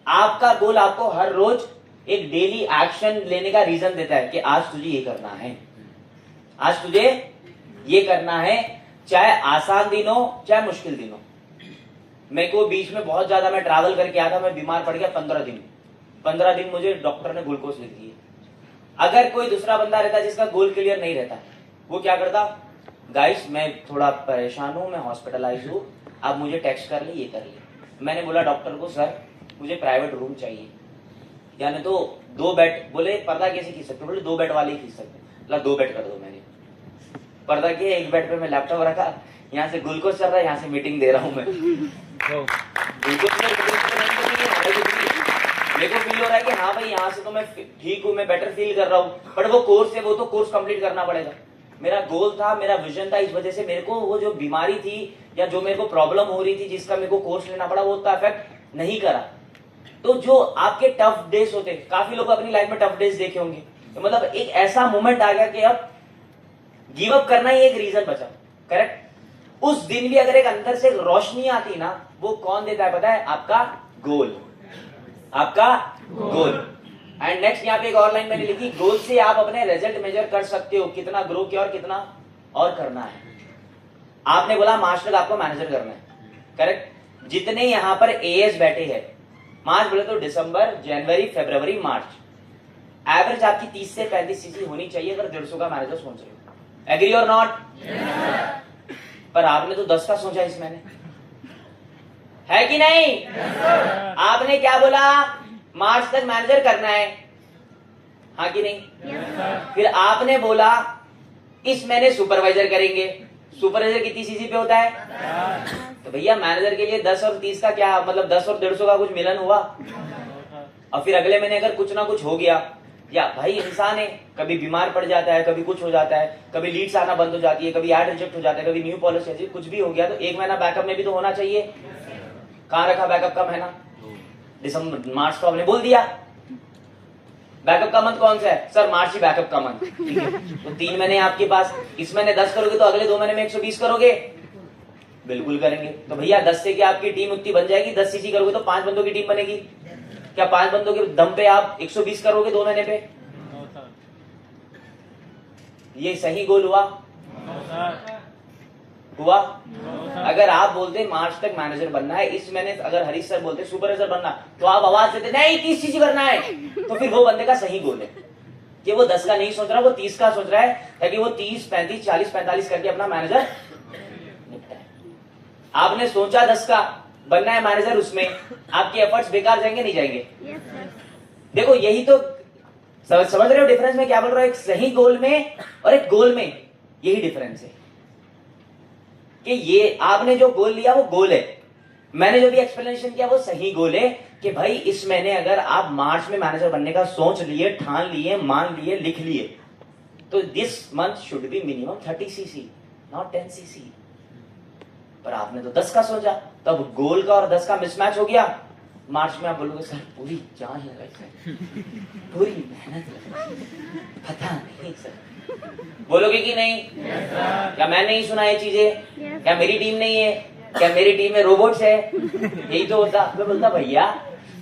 आपका गोल आपको हर रोज एक डेली एक्शन लेने का रीजन देता है कि आज तुझे ये करना है, आज तुझे ये करना है, चाहे आसान दिन हो चाहे मुश्किल दिन हो। मेरे को बीच में बहुत ज्यादा मैं ट्रैवल करके आया था, मैं बीमार पड़ गया 15 दिन मुझे डॉक्टर ने ग्लूकोज लिख दिए। अगर कोई दूसरा बंदा रहता जिसका गोल क्लियर नहीं रहता, वो क्या करता, गाइस मैं थोड़ा परेशान हूं, मैं हॉस्पिटलाइज हूं, आप मुझे टेक्स्ट कर ले, ये कर ले। मैंने बोला डॉक्टर को, सर मुझे प्राइवेट रूम चाहिए, यानी तो 2 बेड। बोले पर्दा कैसे खींच सकते? बोले 2 बेड वाले ही खींच सकते। बोला 2 बेड कर दो। मैंने पर्दा किया, 1 बेड पे मैं लैपटॉप रखा, यहाँ से ग्लूकोज चल रहा है, यहाँ से मीटिंग दे रहा हूँ मैं। मेरे को फील हो रहा है कि हाँ भाई यहाँ से तो मैं ठीक हूँ, मैं बेटर फील कर रहा हूँ, बट वो कोर्स है, वो तो कोर्स कंप्लीट करना पड़ेगा। मेरा गोल था, मेरा विजन था, इस वजह से मेरे को वो जो बीमारी थी या जो मेरे को प्रॉब्लम हो रही थी जिसका मेरे को कोर्स लेना पड़ा, वो उतना इफेक्ट नहीं करा। तो जो आपके टफ डेज होते, काफी लोग अपनी लाइफ में टफ डेज देखे होंगे, तो मतलब एक ऐसा मोमेंट आ गया कि अब गिव अप करना ही एक रीजन बचा। करेक्ट? उस दिन भी अगर एक अंदर से रोशनी आती ना, वो कौन देता है पता है? आपका गोल, आपका गोल। एंड नेक्स्ट यहाँ पे एक और लाइन मैंने लिखी, गोल से आप अपने रिजल्ट मेजर कर सकते हो, कितना ग्रो किया और कितना और करना है। आपने बोला मास्टर आपको मैनेजर करना है, करेक्ट? जितने यहाँ पर एएस बैठे हैं, मार्च बोले तो दिसंबर, जनवरी, फरवरी, मार्च, एवरेज आपकी 30 से 35 सीसी होनी चाहिए अगर 150 का मैनेजर सोच रहे हो। एग्री और नॉट? पर आपने तो 10 का सोचा इस महीने, है कि नहीं? आपने क्या बोला? मार्च तक मैनेजर करना है, हाँ कि नहीं? फिर आपने बोला इस महीने सुपरवाइजर करेंगे। सुपरवाइजर कितनी सीसी पे होता है? तो भैया मैनेजर के लिए 10 और 30 का क्या मतलब, 10 और 150 का कुछ मिलन हुआ? और फिर अगले महीने अगर कुछ ना कुछ हो गया, या भाई इंसान है, कभी बीमार पड़ जाता है, कभी कुछ हो जाता है, कभी लीड्स आना बंद हो जाती है, कभी एड रिजेक्ट हो जाता है, कभी न्यू पॉलिसी आती है, कुछ भी हो गया तो एक महीना बैकअप में भी तो होना चाहिए। कहां रखा बैकअप का महीना? दिसंबर, मार्च तो आपने बोल दिया। बैकअप का मंथ कौन सा है? सर मार्च ही बैकअप का मंथ। ठीक है, तो 3 महीने आपके पास, इस महीने 10 करोगे तो अगले 2 महीने में 120 करोगे? बिल्कुल करेंगे। तो भैया 10 से क्या आपकी टीम उतनी बन जाएगी? 10 सीसी करोगे तो 5 बंदों की टीम बनेगी। क्या 5 बंदों के दम पे आप 120 करोगे 2 महीने पे? ये सही गोल हुआ? हुआ? अगर आप बोलते मार्च तक मैनेजर बनना है, इस महीने अगर हरीश सर बोलते सुपरवाइजर बनना, तो आप आवाज देते नहीं 30 सीसी करना है, तो फिर वो बंदे का सही गोल है कि वो 10 का नहीं सोच रहा, वो 30 का सोच रहा है, ताकि वो 30, 35, 40, 45 करके अपना मैनेजर निपटाए। आपने सोचा 10 का बनना है मैनेजर, उसमें आपके एफर्ट्स बेकार जाएंगे नहीं जाएंगे? देखो यही तो समझ रहे हो डिफरेंस में क्या बोल रहा हूं? एक सही गोल में और एक गोल में यही डिफरेंस है कि ये आपने जो गोल लिया वो गोल है, मैंने जो भी एक्सप्लेनेशन किया वो सही गोल है कि भाई इस महीने अगर आप मार्च में मैनेजर बनने का सोच लिए, ठान लिए, मान लिए, लिख लिए, तो this month should be minimum 30 CC, not 10 CC. पर आपने तो 10 का सोचा, तब गोल का और 10 का मिसमैच हो गया। मार्च में आप बोलोगे सर पूरी जान लगाई सर, पूरी मेहनत लगाई, पता नहीं सर, बोलोगे कि नहीं? क्या मैं नहीं सुना ये चीजें? क्या मेरी टीम नहीं है? क्या मेरी टीम में रोबोट्स है? यही तो होता। मैं बोलता भैया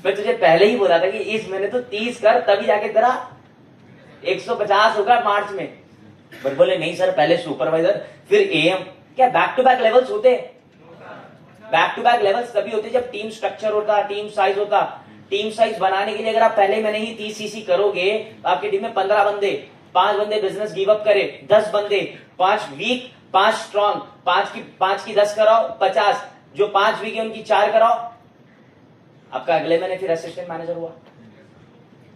मैं तुझे पहले ही बोला था कि इस महीने तो 30 कर, तभी जाके तेरा 150 होगा मार्च में। पर बोले नहीं सर, पहले सुपरवाइजर फिर एएम। क्या बैक टू बैक लेवल्स होते? बैक टू बैक लेवल्स तभी होते जब टीम स्ट्रक्चर होता, टीम साइज होता। टीम साइज बनाने के लिए अगर आप पहले महीने ही 30 सीसी करोगे, तो आपकी टीम में 15 बंदे, 5 बंदे बिजनेस गिव अप करे, 10 बंदे, 5 वीक, 5 स्ट्रॉन्ग, 5 की 10 कराओ, 50, जो 5 वीक है उनकी 4 कराओ, आपका अगले महीने फिर असिस्टेंट मैनेजर हुआ।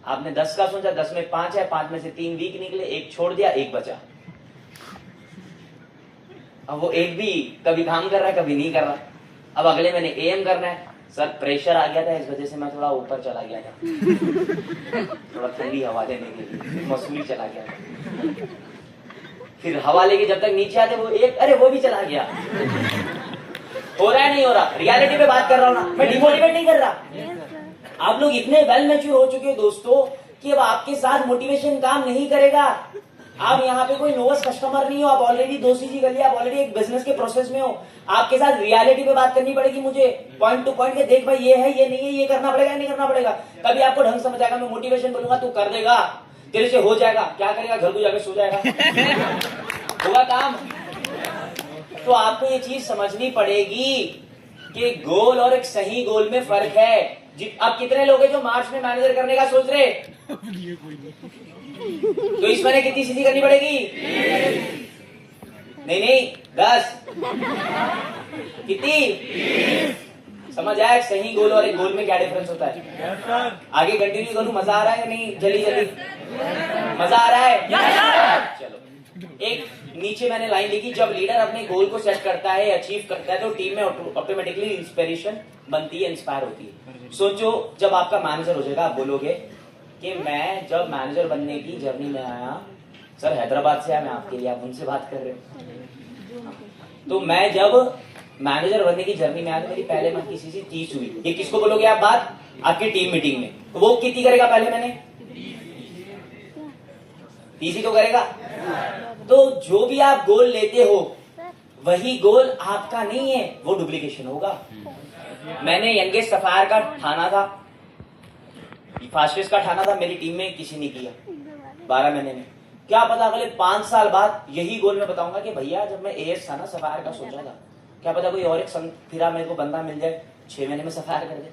आपने 10 का सोचा, 10 में 5 है, 5 में से 3 वीक निकले, 1 छोड़ दिया, 1 बचा। अब वो एक भी कभी काम कर रहा है, कभी नहीं कर रहा। अब अगले महीने एएम करना है। सर प्रेशर आ गया था, इस वजह से मैं थोड़ा ऊपर चला गया था, थोड़ा ठंडी हवा देने के लिए मसूरी चला गया था। फिर हवा लेके जब तक नीचे आते वो एक, अरे वो भी चला गया। हो रहा है नहीं हो रहा? रियलिटी पे बात कर रहा हूँ ना, मैं डिमोटिवेट नहीं कर रहा। आप लोग इतने वेल मैच्योर हो चुके हो दोस्तों कि अब आपके साथ मोटिवेशन काम नहीं करेगा। आप यहाँ पे कोई नोवस कस्टमर नहीं हो, आप ऑलरेडी 2 सीसी कर लिया, आप ऑलरेडी एक बिजनेस के प्रोसेस में हो। आपके साथ रियलिटी पे बात करनी पड़ेगी मुझे, पॉइंट टू पॉइंट के, देख भाई ये है, ये नहीं है, ये करना पड़ेगा, नहीं करना पड़ेगा। तभी आपको ढंग समझ आएगा। मैं मोटिवेशन बोलूंगा तू कर देगा, तेरे से हो जाएगा, क्या करेगा? घर को जाकर सो जाएगा, होगा काम। तो आपको ये चीज समझनी पड़ेगी कि गोल और एक सही गोल में फर्क है। अब कितने लोग हैं जो मार्च में मैनेजर करने का सोच रहे? तो इस महीने कितनी सीसी करनी पड़ेगी? नहीं 10। कितनी? समझ आया सही गोल और एक गोल में क्या डिफरेंस होता है? आगे कंटिन्यू करूं? मजा आ रहा है या नहीं? जल्दी मजा आ रहा है? चलो, एक नीचे मैंने लाइन लिखी, जब लीडर अपने गोल को सेट करता है, अचीव करता है, तो टीम में ऑटोमेटिकली इंस्पिरेशन बनती है, इंस्पायर होती है। सोचो जब आपका मैनेजर हो जाएगा, आप बोलोगे कि मैं जब मैनेजर बनने की जर्नी में आया, सर हैदराबाद से आया मैं आपके लिए, आप उनसे बात कर रहे हो, तो मैं जब मैनेजर बनने की जर्नी में आया तो मेरी पहले मंथ की सीसी 30 हुई। ये किसको बोलोगे आप बात? आपकी टीम मीटिंग में। तो वो कितनी करेगा पहले महीने? 30 ही तो करेगा। तो जो भी आप गोल लेते हो वही गोल आपका नहीं है, वो डुप्लीकेशन होगा। मैंने यंगेस्ट सफायर का ठाना था, फास्टेस्ट का ठाना था, मेरी टीम में किसी ने किया 12 महीने में। क्या पता अगले 5 साल बाद यही गोल मैं बताऊंगा कि भैया जब मैं एएस था ना, सफायर का सोचा था, क्या पता कोई और एक संग फिरा मेरे को बंदा मिल जाए 6 महीने में सफायर कर दे।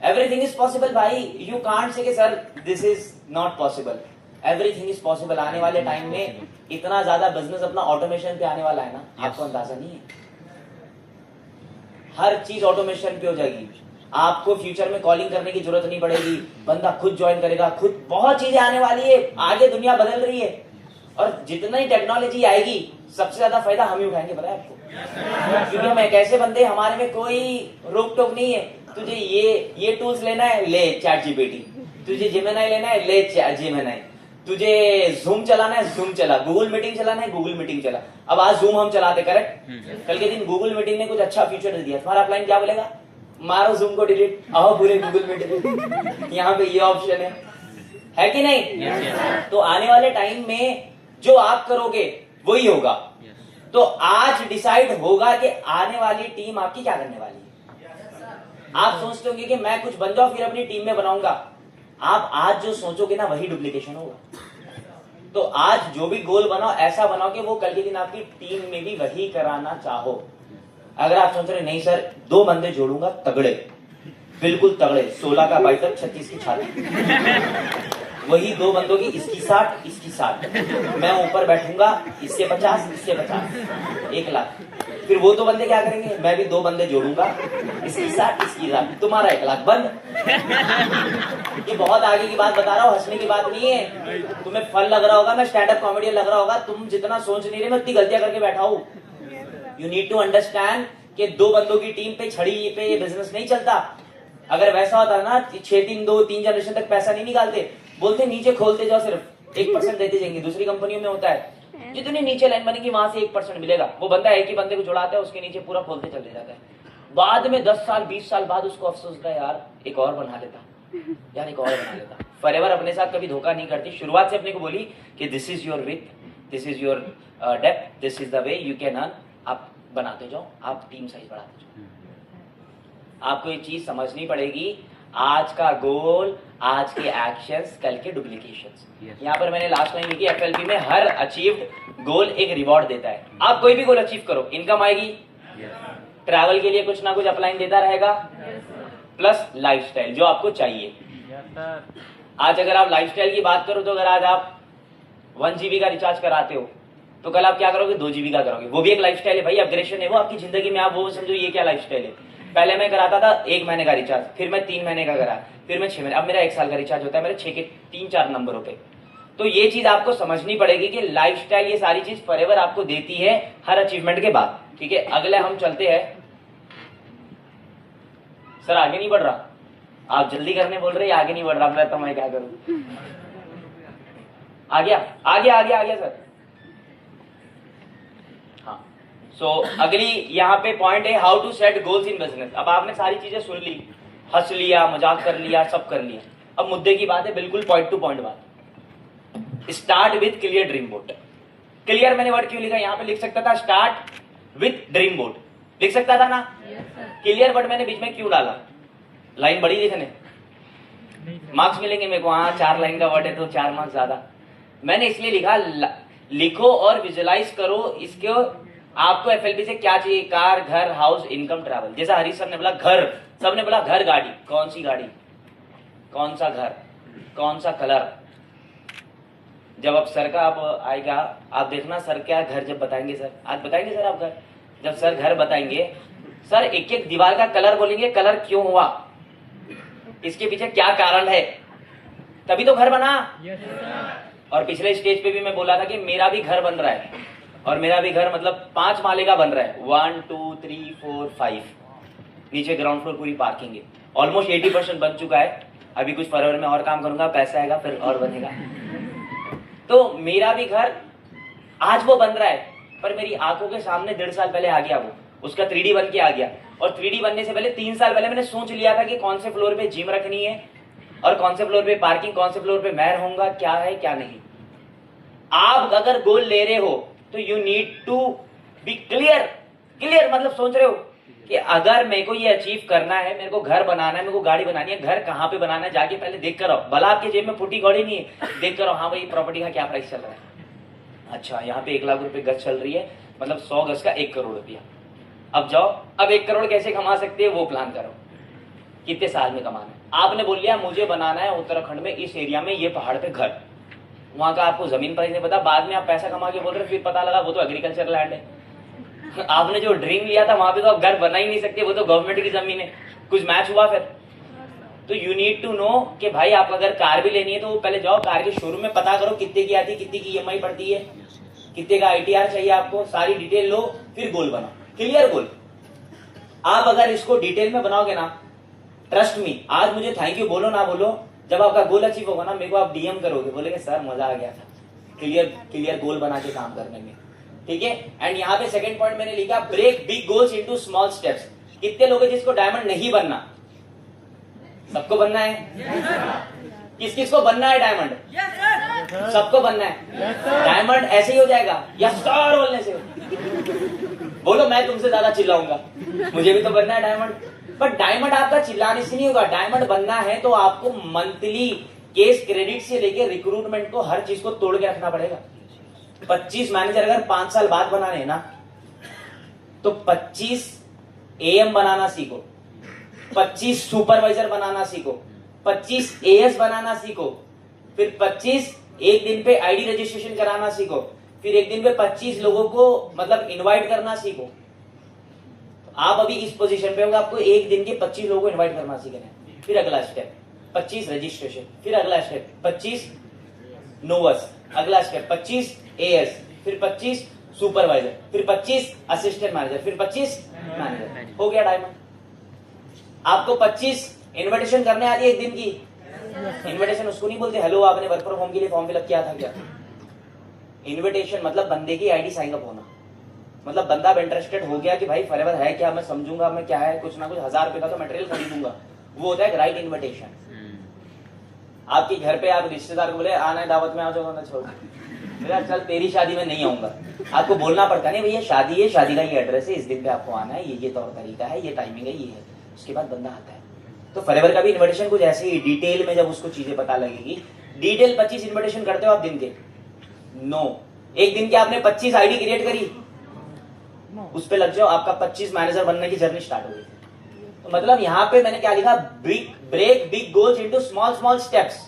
एवरीथिंग इज पॉसिबल भाई, यू कांट से कि sir this is not possible, everything is possible. आने वाले टाइम में इतना ज्यादा बिजनेस अपना ऑटोमेशन पे आने वाला है ना, आपको अंदाजा नहीं है। हर चीज ऑटोमेशन पे हो जाएगी, आपको फ्यूचर में कॉलिंग करने की जरूरत नहीं पड़ेगी, बंदा खुद ज्वाइन करेगा, खुद बहुत चीजें आने वाली है, आगे दुनिया बदल रही है। और जितना ही टेक्नोलॉजी आएगी सबसे ज्यादा फायदा हम ही उठाएंगे, पता है आपको, क्योंकि हम एक ऐसे बंदे, हमारे में कोई रोक टोक नहीं है। तुझे ये टूल्स लेना है, ले चैट जीपीटी, तुझे जेमिनी लेना है, ले जेमिनी, तुझे जूम चलाना है जूम चला, गूगल मीटिंग चलाना है गूगल मीटिंग चला। अब आज जूम हम चलाते, करेक्ट, कल के दिन गूगल मीटिंग ने कुछ अच्छा फीचर दे दिया, तुम्हारा अपलाइन क्या बोलेगा, मारो जूम को डिलीट, आओ पूरे गूगल मीटिंग, यहाँ पे ये ऑप्शन है कि नहीं? तो आने वाले टाइम में जो आप करोगे वही होगा। तो आज डिसाइड होगा कि आने वाली टीम आपकी क्या करने वाली है। आप सोचते होंगे कि मैं कुछ बन जाऊं फिर अपनी टीम में बनाऊंगा, आप आज जो सोचोगे ना वही डुप्लीकेशन होगा। तो आज जो भी गोल बनाओ ऐसा बनाओ कि वो कल के दिन आपकी टीम में भी वही कराना चाहो। अगर आप सोच रहे नहीं सर 2 बंदे जोड़ूंगा तगड़े, बिल्कुल तगड़े, 16 का बाइसेप 36 की छाती, वही 2 बंदों की, इसकी 60 इसकी 60, मैं ऊपर बैठूंगा, इससे 50 इससे 50, 1 लाख। फिर वो 2 बंदे क्या करेंगे, मैं भी 2 बंदे जोड़ूंगा, इसकी 60 इसकी 60, तुम्हारा 1 लाख बंद। ये बहुत आगे की बात बता रहा हूँ, हंसने की बात नहीं है। तुम्हें फन लग रहा होगा, मैं स्टैंड अप कॉमेडियन लग रहा होगा, तुम जितना सोच नहीं रहे मैं उतनी गलतियां करके बैठा हूं। यू नीड टू अंडरस्टैंड कि 2 बंदों की टीम पे छड़ी पे बिजनेस नहीं चलता। अगर वैसा होता ना 6-3-2-3 जनरेशन तक पैसा नहीं निकालते, बोलते नीचे खोलते जाओ, सिर्फ 1% देते जाएंगे। दूसरी कंपनियों में होता है जितनी नीचे लाइन बनेगी वहां से 1% मिलेगा, वो बंदा एक ही बंदे को जुड़ाता है, उसके नीचे पूरा खोलते चले जाता है। बाद में 10 साल 20 साल बाद उसको अफसोस होता है, यार एक और बना लेता, यार एक और बना लेता। फॉरएवर अपने साथ कभी धोखा नहीं करती, शुरुआत से अपने को बोली कि this is your with, this is your depth, this is the way you can earn. आप बनाते जाओ, आप टीम साइज बढ़ाते जाओ। आपको ये चीज समझनी पड़ेगी, आज का गोल, आज के एक्शंस, कल के डुप्लीकेशंस। यहाँ पर मैंने लास्ट लाइन लिखी, एफएलपी में हर अचीव्ड गोल एक रिवॉर्ड देता है। आप कोई भी गोल अचीव करो, इनकम आएगी, ट्रैवल के लिए कुछ ना कुछ अपलाइन देता रहेगा, प्लस लाइफस्टाइल जो आपको चाहिए। आज अगर आप लाइफस्टाइल की बात करो तो अगर आज आप 1 GB का रिचार्ज कराते हो तो कल आप क्या करोगे, 2 GB का करोगे, वो भी एक लाइफस्टाइल है भाई, अपग्रेडेशन है वो आपकी जिंदगी में। आप वो समझो ये क्या लाइफस्टाइल है। पहले मैं कराता था 1 महीने का रिचार्ज, फिर मैं 3 महीने का करा, फिर मैं 6 महीने, अब मेरा 1 साल का रिचार्ज होता है मेरे 6 के 3-4 नंबरों पे। तो ये चीज आपको समझनी पड़ेगी कि लाइफस्टाइल ये सारी चीज फॉरएवर आपको देती है हर अचीवमेंट के बाद। ठीक है, अगले हम चलते हैं। सर आगे नहीं बढ़ रहा, आप जल्दी करने बोल रहे, आगे नहीं बढ़ रहा, तो मैं क्या करूं। आ गया सर। हाँ, सो अगली यहाँ पे पॉइंट है how to set goals in business. अब आपने सारी चीजें सुन ली, हंस लिया, मजाक कर लिया, सब कर लिया। अब मुद्दे की बात है, बिल्कुल पॉइंट टू पॉइंट बात। Start with clear dream board. Clear मैंने वर्ड क्यों लिखा, यहाँ पे लिख सकता था स्टार्ट विथ ड्रीम बोर्ड, लिख सकता था ना। क्लियर वर्ड मैंने बीच में क्यों डाला, लाइन बड़ी लिखने, मार्क्स मिलेंगे मेरे को। हाँ 4 लाइन का वर्ड है तो 4 मार्क्स ज्यादा। मैंने इसलिए लिखा लिखो और विजुलाइज करो इसको, आपको एफएलपी से क्या चाहिए, कार, घर, हाउस, इनकम, ट्रैवल। जैसा हरीश सर ने बोला घर, सबने बोला घर, गाड़ी, कौन सी गाड़ी, कौन सा घर, कौन सा कलर। जब अब सर का अब आएगा, आप देखना सर क्या घर जब बताएंगे, सर आज बताएंगे सर आप घर, जब सर घर बताएंगे, सर एक एक दीवार का कलर बोलेंगे, कलर क्यों हुआ, इसके पीछे क्या कारण है, तभी तो घर बना। और पिछले स्टेज पे भी मैं बोला था कि मेरा भी घर बन रहा है, और मेरा भी घर मतलब 5 माले का बन रहा है, 1 2 3 4 5, नीचे ग्राउंड फ्लोर पूरी पार्किंग है, ऑलमोस्ट 80% बन चुका है। अभी कुछ फरवरी में और काम करूंगा, पैसा आएगा फिर और बनेगा। तो मेरा भी घर आज वो बन रहा है, पर मेरी आंखों के सामने 1.5 साल पहले आ गया, वो उसका 3D बन के आ गया। और 3D बनने से पहले 3 साल पहले मैंने सोच लिया था कि कौन से फ्लोर पे जिम रखनी है, और कौन से फ्लोर पे पार्किंग, कौन से फ्लोर पे मैं रहूंगा, क्या है क्या नहीं। आप अगर गोल ले रहे हो तो you need to be clear. Clear मतलब सोच रहे हो कि अगर मेरे को ये अचीव करना है, मेरे को घर बनाना है, मेरे को गाड़ी बनानी है, घर कहाँ पे बनाना है जाके पहले देख कर आओ। भला आपके जेब में फूटी कौड़ी नहीं है, देख कर आओ, हाँ भाई प्रॉपर्टी का क्या प्राइस चल रहा है, अच्छा यहाँ पे 1 लाख रुपए गज चल रही है, मतलब 100 गज का 1 करोड़ रुपया। अब जाओ, अब 1 करोड़ कैसे कमा सकते हैं वो प्लान करो, कितने साल में कमाना है। आपने बोल लिया मुझे बनाना है उत्तराखंड में इस एरिया में ये पहाड़ पे घर, वहां का आपको जमीन प्राइस नहीं पता, बाद में आप पैसा कमा के बोल रहे फिर पता लगा वो तो एग्रीकल्चर लैंड है। आपने जो ड्रीम लिया था वहां पे तो आप घर बना ही नहीं सकते, वो तो गवर्नमेंट की जमीन है। कुछ मैच हुआ फिर? तो यू नीड टू नो कि भाई आप अगर कार भी लेनी है तो पहले जाओ कार के शोरूम में पता करो कितने की आती है, कितने की ईएमआई पड़ती है, कितने का आईटीआर चाहिए आपको, सारी डिटेल लो, फिर गोल बनाओ, क्लियर गोल। आप अगर इसको डिटेल में बनाओगे ना, ट्रस्ट मी, आज मुझे थैंक यू बोलो ना बोलो, जब आपका गोल अचीव होगा ना मेरे को आप डीएम करोगे, बोलेंगे सर मजा आ गया था क्लियर गोल बना के काम करने में, ठीक है। एंड यहाँ पे सेकंड पॉइंट मैंने लिखा break big goals into small steps. कितने लोग हैं जिसको डायमंड नहीं बनना? सबको बनना है। किस किस को बनना है डायमंड? सबको बनना है। डायमंड ऐसे ही हो जाएगा या स्टार बोलने से? बोलो, मैं तुमसे ज्यादा चिल्लाऊंगा, मुझे भी तो बनना है डायमंड। बट डायमंड आपका चिल्लाने से नहीं होगा, डायमंड बनना है तो आपको मंथली केस क्रेडिट से लेके रिक्रूटमेंट को हर चीज को तोड़ के रखना पड़ेगा। 25 मैनेजर अगर 5 साल बाद बनाने हैं ना, तो 25 एएम बनाना सीखो, 25 सुपरवाइजर बनाना सीखो, 25 एएस बनाना सीखो, फिर 25 एक दिन पे आईडी रजिस्ट्रेशन कराना सीखो, फिर एक दिन पे 25 लोगों को मतलब इनवाइट करना सीखो। आप अभी इस पोजीशन पे होंगे, आपको एक दिन के 25 लोगों को इनवाइट करना सीखना है। फिर अगला स्टेप 25 रजिस्ट्रेशन, फिर अगला स्टेप 25 नोवस, अगला स्टेप 25 एएस, फिर 25 सुपरवाइजर, फिर 25 असिस्टेंट मैनेजर, फिर 25 मैनेजर। हो गया डायमंड। आपको 25 इन्विटेशन करने आती है एक दिन की। इन्विटेशन उसको नहीं बोलते हेलो आपने वर्क फ्रॉम होम के लिए फॉर्म फिलअप किया था क्या। इन्विटेशन मतलब बंदे की आईडी साइन अप होना, मतलब बंदा इंटरेस्टेड हो गया कि भाई फॉरएवर है क्या, मैं समझूंगा, मैं क्या है, कुछ ना कुछ 1000 रुपए का तो मटेरियल खरीदूंगा, वो होता है राइट इन्विटेशन। आपके घर पे आप रिश्तेदार को बोले आना है दावत में, आ जाओ ना, छोड़ मेरा चल तेरी शादी में नहीं आऊंगा, आपको बोलना पड़ता नहीं भैया शादी है, शादी का ये एड्रेस है, इस दिन पे आपको आना है, ये तौर तरीका है, ये टाइमिंग है, ये है। उसके बाद बंदा आता है। तो फॉरएवर का भी इन्विटेशन कुछ ऐसे ही डिटेल में जब उसको चीजें पता लगेगी। डिटेल 25 इन्विटेशन करते हो आप दिन के? नो, एक दिन के आपने 25 आईडी क्रिएट करी, उस पे लग जाओ, आपका 25 मैनेजर बनने की जर्नी स्टार्ट हो गई। तो मतलब यहाँ पे मैंने क्या लिखा, break big goals into small small steps.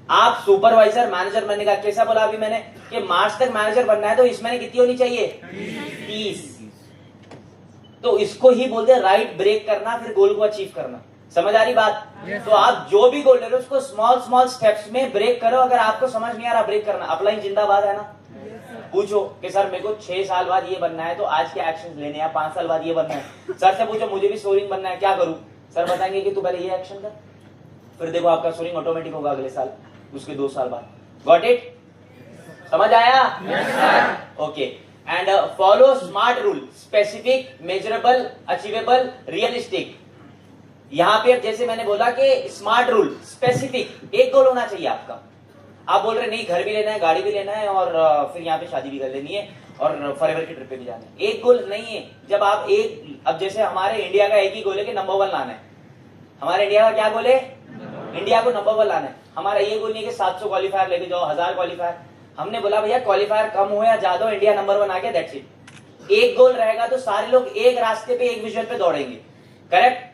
आप सुपरवाइजर मैनेजर बनने का, कैसा बोला अभी मैंने कि मार्च तक मैनेजर बनना है, तो इस महीने कितनी होनी चाहिए? 30। तो इसको ही बोलते हैं राइट ब्रेक करना, फिर गोल को अचीव करना। समझ आ रही बात? तो आप जो भी गोल ले रहे हो उसको स्मॉल स्मॉल स्टेप्स में ब्रेक करो। अगर आपको समझ नहीं आ रहा ब्रेक करना, अपलाइन जिंदाबाद है ना। पूछो कि सर मेरे को 6 साल बाद ये बनना है, तो आज के एक्शन लेने हैं, 5 साल बाद ये बनना है। सर से पूछो मुझे भी सोरिंग बनना है, क्या करूं? सर बताएंगे कि तू पहले ये एक्शन कर, फिर देखो आपका सोरिंग ऑटोमेटिक होगा अगले साल, उसके 2 साल बाद। Got it? समझ आया? Okay. And follow smart rule, specific, measurable, achievable, realistic. यहां पे जैसे मैंने बोला कि स्मार्ट रूल, स्पेसिफिक, एक गोल होना चाहिए आपका। आप बोल रहे नहीं घर भी लेना है, गाड़ी भी लेना है, और फिर यहाँ पे शादी भी कर लेनी है, और फॉरएवर की ट्रिप पे भी जाना है। एक गोल नहीं है। जब आप अब जैसे हमारे इंडिया का एक ही गोल है कि नंबर 1 लाना है। हमारे इंडिया का क्या गोल है? इंडिया को नंबर 1 लाना है। हमारा ये गोल नहीं है कि 700 क्वालिफायर लेके जाओ, 1000 क्वालिफायर। हमने बोला भैया क्वालिफायर कम हो या ज्यादा हो, इंडिया नंबर 1 आ गया, दैट्स इट। एक गोल रहेगा तो सारे लोग एक रास्ते पे, एक विजन पे दौड़ेंगे। करेक्ट?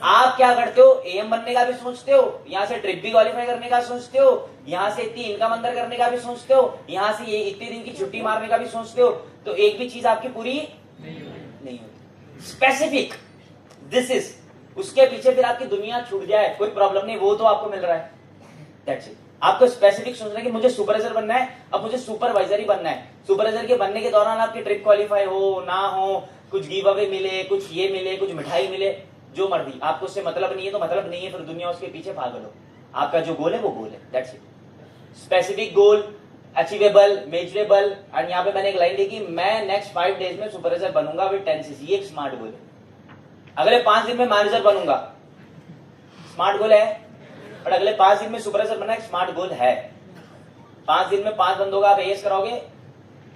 आप क्या करते हो? एएम बनने का भी सोचते हो, यहाँ से ट्रिप भी क्वालिफाई करने का सोचते हो, यहाँ से इतनी इनकम अंदर करने का भी सोचते हो, यहाँ से ये इतने दिन की छुट्टी मारने का भी सोचते हो, तो एक भी चीज आपकी पूरी नहीं होती। स्पेसिफिक, दिस इज, उसके पीछे फिर आपकी दुनिया छूट जाए कोई प्रॉब्लम नहीं, वो तो आपको मिल रहा है, दैट्स इट। आपको स्पेसिफिक सोचना है कि मुझे सुपरवाइजर बनना है, अब मुझे सुपरवाइजर ही बनना है। सुपरवाइजर के बनने के दौरान आपकी ट्रिप क्वालिफाई हो ना हो, कुछ गिव अवे मिले, कुछ ये मिले, कुछ मिठाई मिले, जो मर्जी, आपको उससे मतलब नहीं है तो मतलब नहीं है, फिर दुनिया उसके पीछे भाग लो। आपका जो गोल है वो गोल है, that's it. Specific goal, achievable, measurable. और यहाँ पे मैंने एक लाइन लिखी, मैं नेक्स्ट 5 डेज में सुपरवाइजर बनूंगा विद 10 सीसी। ये एक स्मार्ट गोल है। अगले 5 दिन में मैनेजर बनूंगा, स्मार्ट गोल है। और अगले 5 दिन में सुपरवाइजर बनना एक स्मार्ट गोल है। 5 दिन में 5 बंदों का आप एएस कराओगे,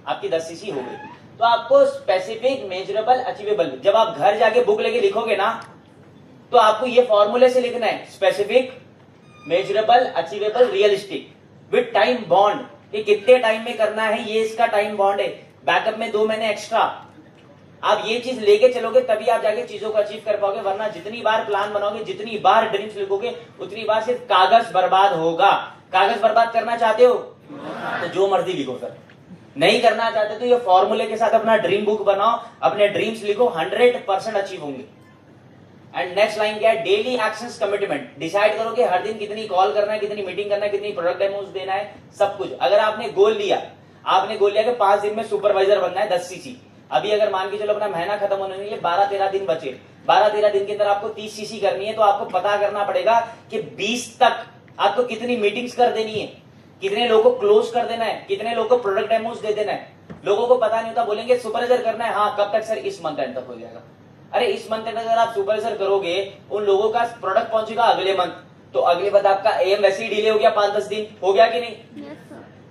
आपकी 10 सीसी हो गई। तो आपको स्पेसिफिक, मेजरेबल, अचीवेबल, जब आप घर जाके बुक लेके लिखोगे ना, तो आपको ये फॉर्मूले से लिखना है, specific, measurable, achievable, realistic, with time bound. ये कितने टाइम में करना है, ये इसका टाइम बॉन्ड है। बैकअप में 2 महीने एक्स्ट्रा, आप ये चीज लेके चलोगे तभी आप जाके चीजों को अचीव कर पाओगे, वरना जितनी बार प्लान बनाओगे, जितनी बार ड्रीम्स लिखोगे, उतनी बार सिर्फ कागज बर्बाद होगा। कागज बर्बाद करना चाहते हो तो जो मर्जी लिखो सर, नहीं करना चाहते तो ये फॉर्मूले के साथ अपना ड्रीम बुक बनाओ, अपने ड्रीम्स लिखो, 100% अचीव होंगे। एंड नेक्स्ट लाइन क्या है? Daily actions commitment. डिसाइड करो कि हर दिन कितनी कॉल करना है, कितनी मीटिंग करना है, कितनी प्रोडक्ट डेमोस देना है, सब कुछ। अगर आपने गोल लिया कि 5 दिन में सुपरवाइजर बनना है 10 सीसी, अभी अगर मान के चलो अपना महीना खत्म होने के लिए 12-13 दिन बचे, 12-13 दिन के अंदर आपको 30 सीसी करनी है, तो आपको पता करना पड़ेगा कि 20 तक आपको कितनी मीटिंग्स कर देनी है, कितने लोगों को क्लोज कर देना है, कितने लोगों को प्रोडक्ट डेमोस दे देना है। लोगों को पता नहीं होता, बोलेंगे सुपरवाइजर करना है, हाँ कब तक सर? इस मंथ एंड तक हो जाएगा। अरे इस मंथ एंड अगर आप सुपरवाइजर करोगे, उन लोगों का प्रोडक्ट पहुंचेगा अगले मंथ, तो अगले मंथ आपका एम वैसे ही डिले हो गया, 5-10 दिन हो गया कि नहीं?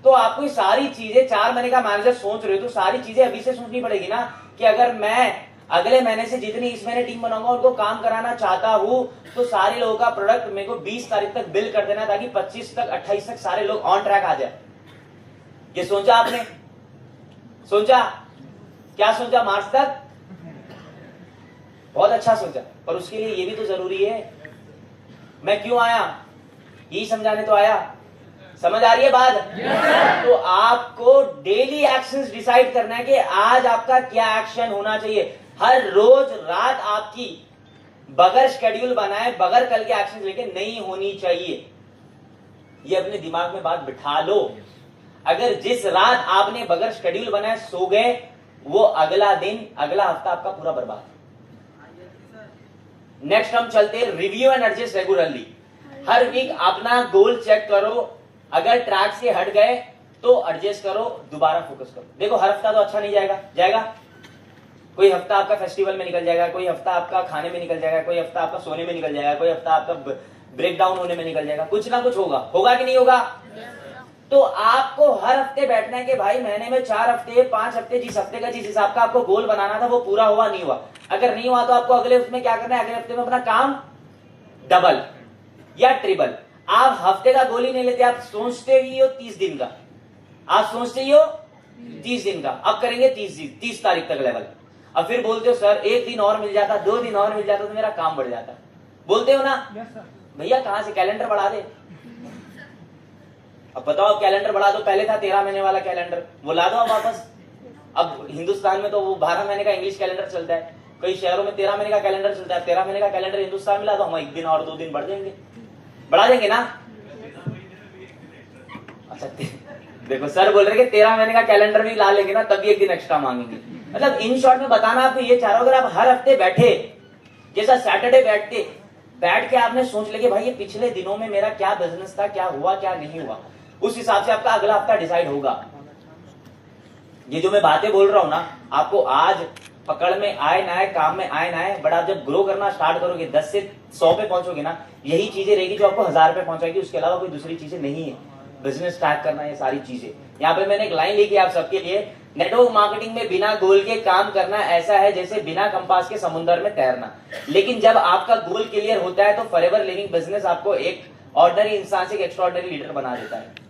तो आपको ये सारी चीजें, 4 महीने का मैनेजर सोच रहे हो तो सारी चीजें अभी से सोचनी पड़ेगी ना, कि अगर मैं अगले महीने से जितनी इस महीने टीम बनाऊंगा उनको काम कराना चाहता हूं, तो सारे लोगों का प्रोडक्ट मेरे को 20 तारीख तक बिल कर देना, ताकि 25 तक 28 तक सारे लोग ऑन ट्रैक आ जाए। ये सोचा आपने? सोचा? क्या सोचा? मार्च तक? बहुत अच्छा सोचा, पर उसके लिए ये भी तो जरूरी है। मैं क्यों आया? यही समझाने तो आया। समझ आ रही है बात? तो आपको डेली एक्शंस डिसाइड करना है कि आज आपका क्या एक्शन होना चाहिए। हर रोज रात आपकी बगैर शेड्यूल बनाए, बगैर कल के एक्शन लेके नहीं होनी चाहिए। ये अपने दिमाग में बात बिठा लो। अगर जिस रात आपने बगैर शेड्यूल बनाए सो गए, वो अगला दिन, अगला हफ्ता आपका पूरा बर्बाद। नेक्स्ट हम चलते हैं रिव्यू एंड एडजस्ट रेगुलरली। हर वीक अपना गोल चेक करो, अगर ट्रैक से हट गए तो एडजस्ट करो, दोबारा फोकस करो। देखो हर हफ्ता तो अच्छा नहीं जाएगा। कोई हफ्ता आपका फेस्टिवल में निकल जाएगा, कोई हफ्ता आपका खाने में निकल जाएगा, कोई हफ्ता आपका सोने में निकल जाएगा, कोई हफ्ता आपका ब्रेक डाउन होने में निकल जाएगा, कुछ ना कुछ होगा कि नहीं होगा? तो आपको हर हफ्ते बैठना है कि भाई महीने में 4 हफ्ते 5 हफ्ते, जिस हफ्ते का जिस हिसाब का आपको गोल बनाना था वो पूरा हुआ नहीं हुआ। अगर नहीं हुआ तो आपको अगले हफ्ते में क्या करना है? अगले हफ्ते में अपना काम डबल या ट्रिपल। आप हफ्ते का गोल ही नहीं लेते, आप सोचते ही हो 30 दिन का, आप सोचते ही हो 30 दिन का। अब करेंगे 30 तारीख तक लेवल। अब फिर बोलते हो सर 1 दिन और मिल जाता, 2 दिन और मिल जाता तो मेरा काम बढ़ जाता। बोलते हो ना? भैया कहां से? कैलेंडर बढ़ा दे। अब बताओ, कैलेंडर बढ़ा दो। पहले था 13 महीने वाला कैलेंडर, वो ला दो अब वापस। अब हिंदुस्तान में तो वो 12 महीने का इंग्लिश कैलेंडर चलता है, कई शहरों में 13 महीने का कैलेंडर चलता है। 13 महीने का कैलेंडर हिंदुस्तान में ला दो, हम 1 दिन और 2 दिन बढ़ जाएंगे, बढ़ा देंगे ना? अच्छा देखो सर बोल रहे कि 13 महीने का कैलेंडर भी ला लेंगे ना, तभी 1 दिन एक्स्ट्रा मांगेंगे। मतलब इन शॉर्ट में बताना आपको ये चाह रहा हूं, अगर आप हर हफ्ते बैठे, जैसा सैटरडे बैठ के आपने सोच लिया कि भाई ये पिछले दिनों में मेरा क्या बिजनेस था, क्या हुआ क्या नहीं हुआ, उस हिसाब से आपका अगला हफ्ता डिसाइड होगा। ये जो मैं बातें बोल रहा हूं ना, आपको आज पकड़ में आए ना आए, काम में आए ना आए, बट आप जब ग्रो करना स्टार्ट करोगे, 10 से 100 पे पहुंचोगे ना, यही चीजें रहेगी जो आपको 1000 पे पहुंचाएगी। उसके अलावा कोई दूसरी चीजें नहीं है। बिजनेस स्टार्ट करना, ये सारी चीजें। यहाँ पे मैंने एक लाइन लिखी आप सबके लिए, नेटवर्क मार्केटिंग में बिना गोल के काम करना ऐसा है जैसे बिना कंपास के समुद्र में तैरना। लेकिन जब आपका गोल क्लियर होता है तो फॉरएवर लिविंग बिजनेस आपको एक ऑर्डिनरी इंसान से एक एक्स्ट्राऑर्डिनरी लीडर बना देता है।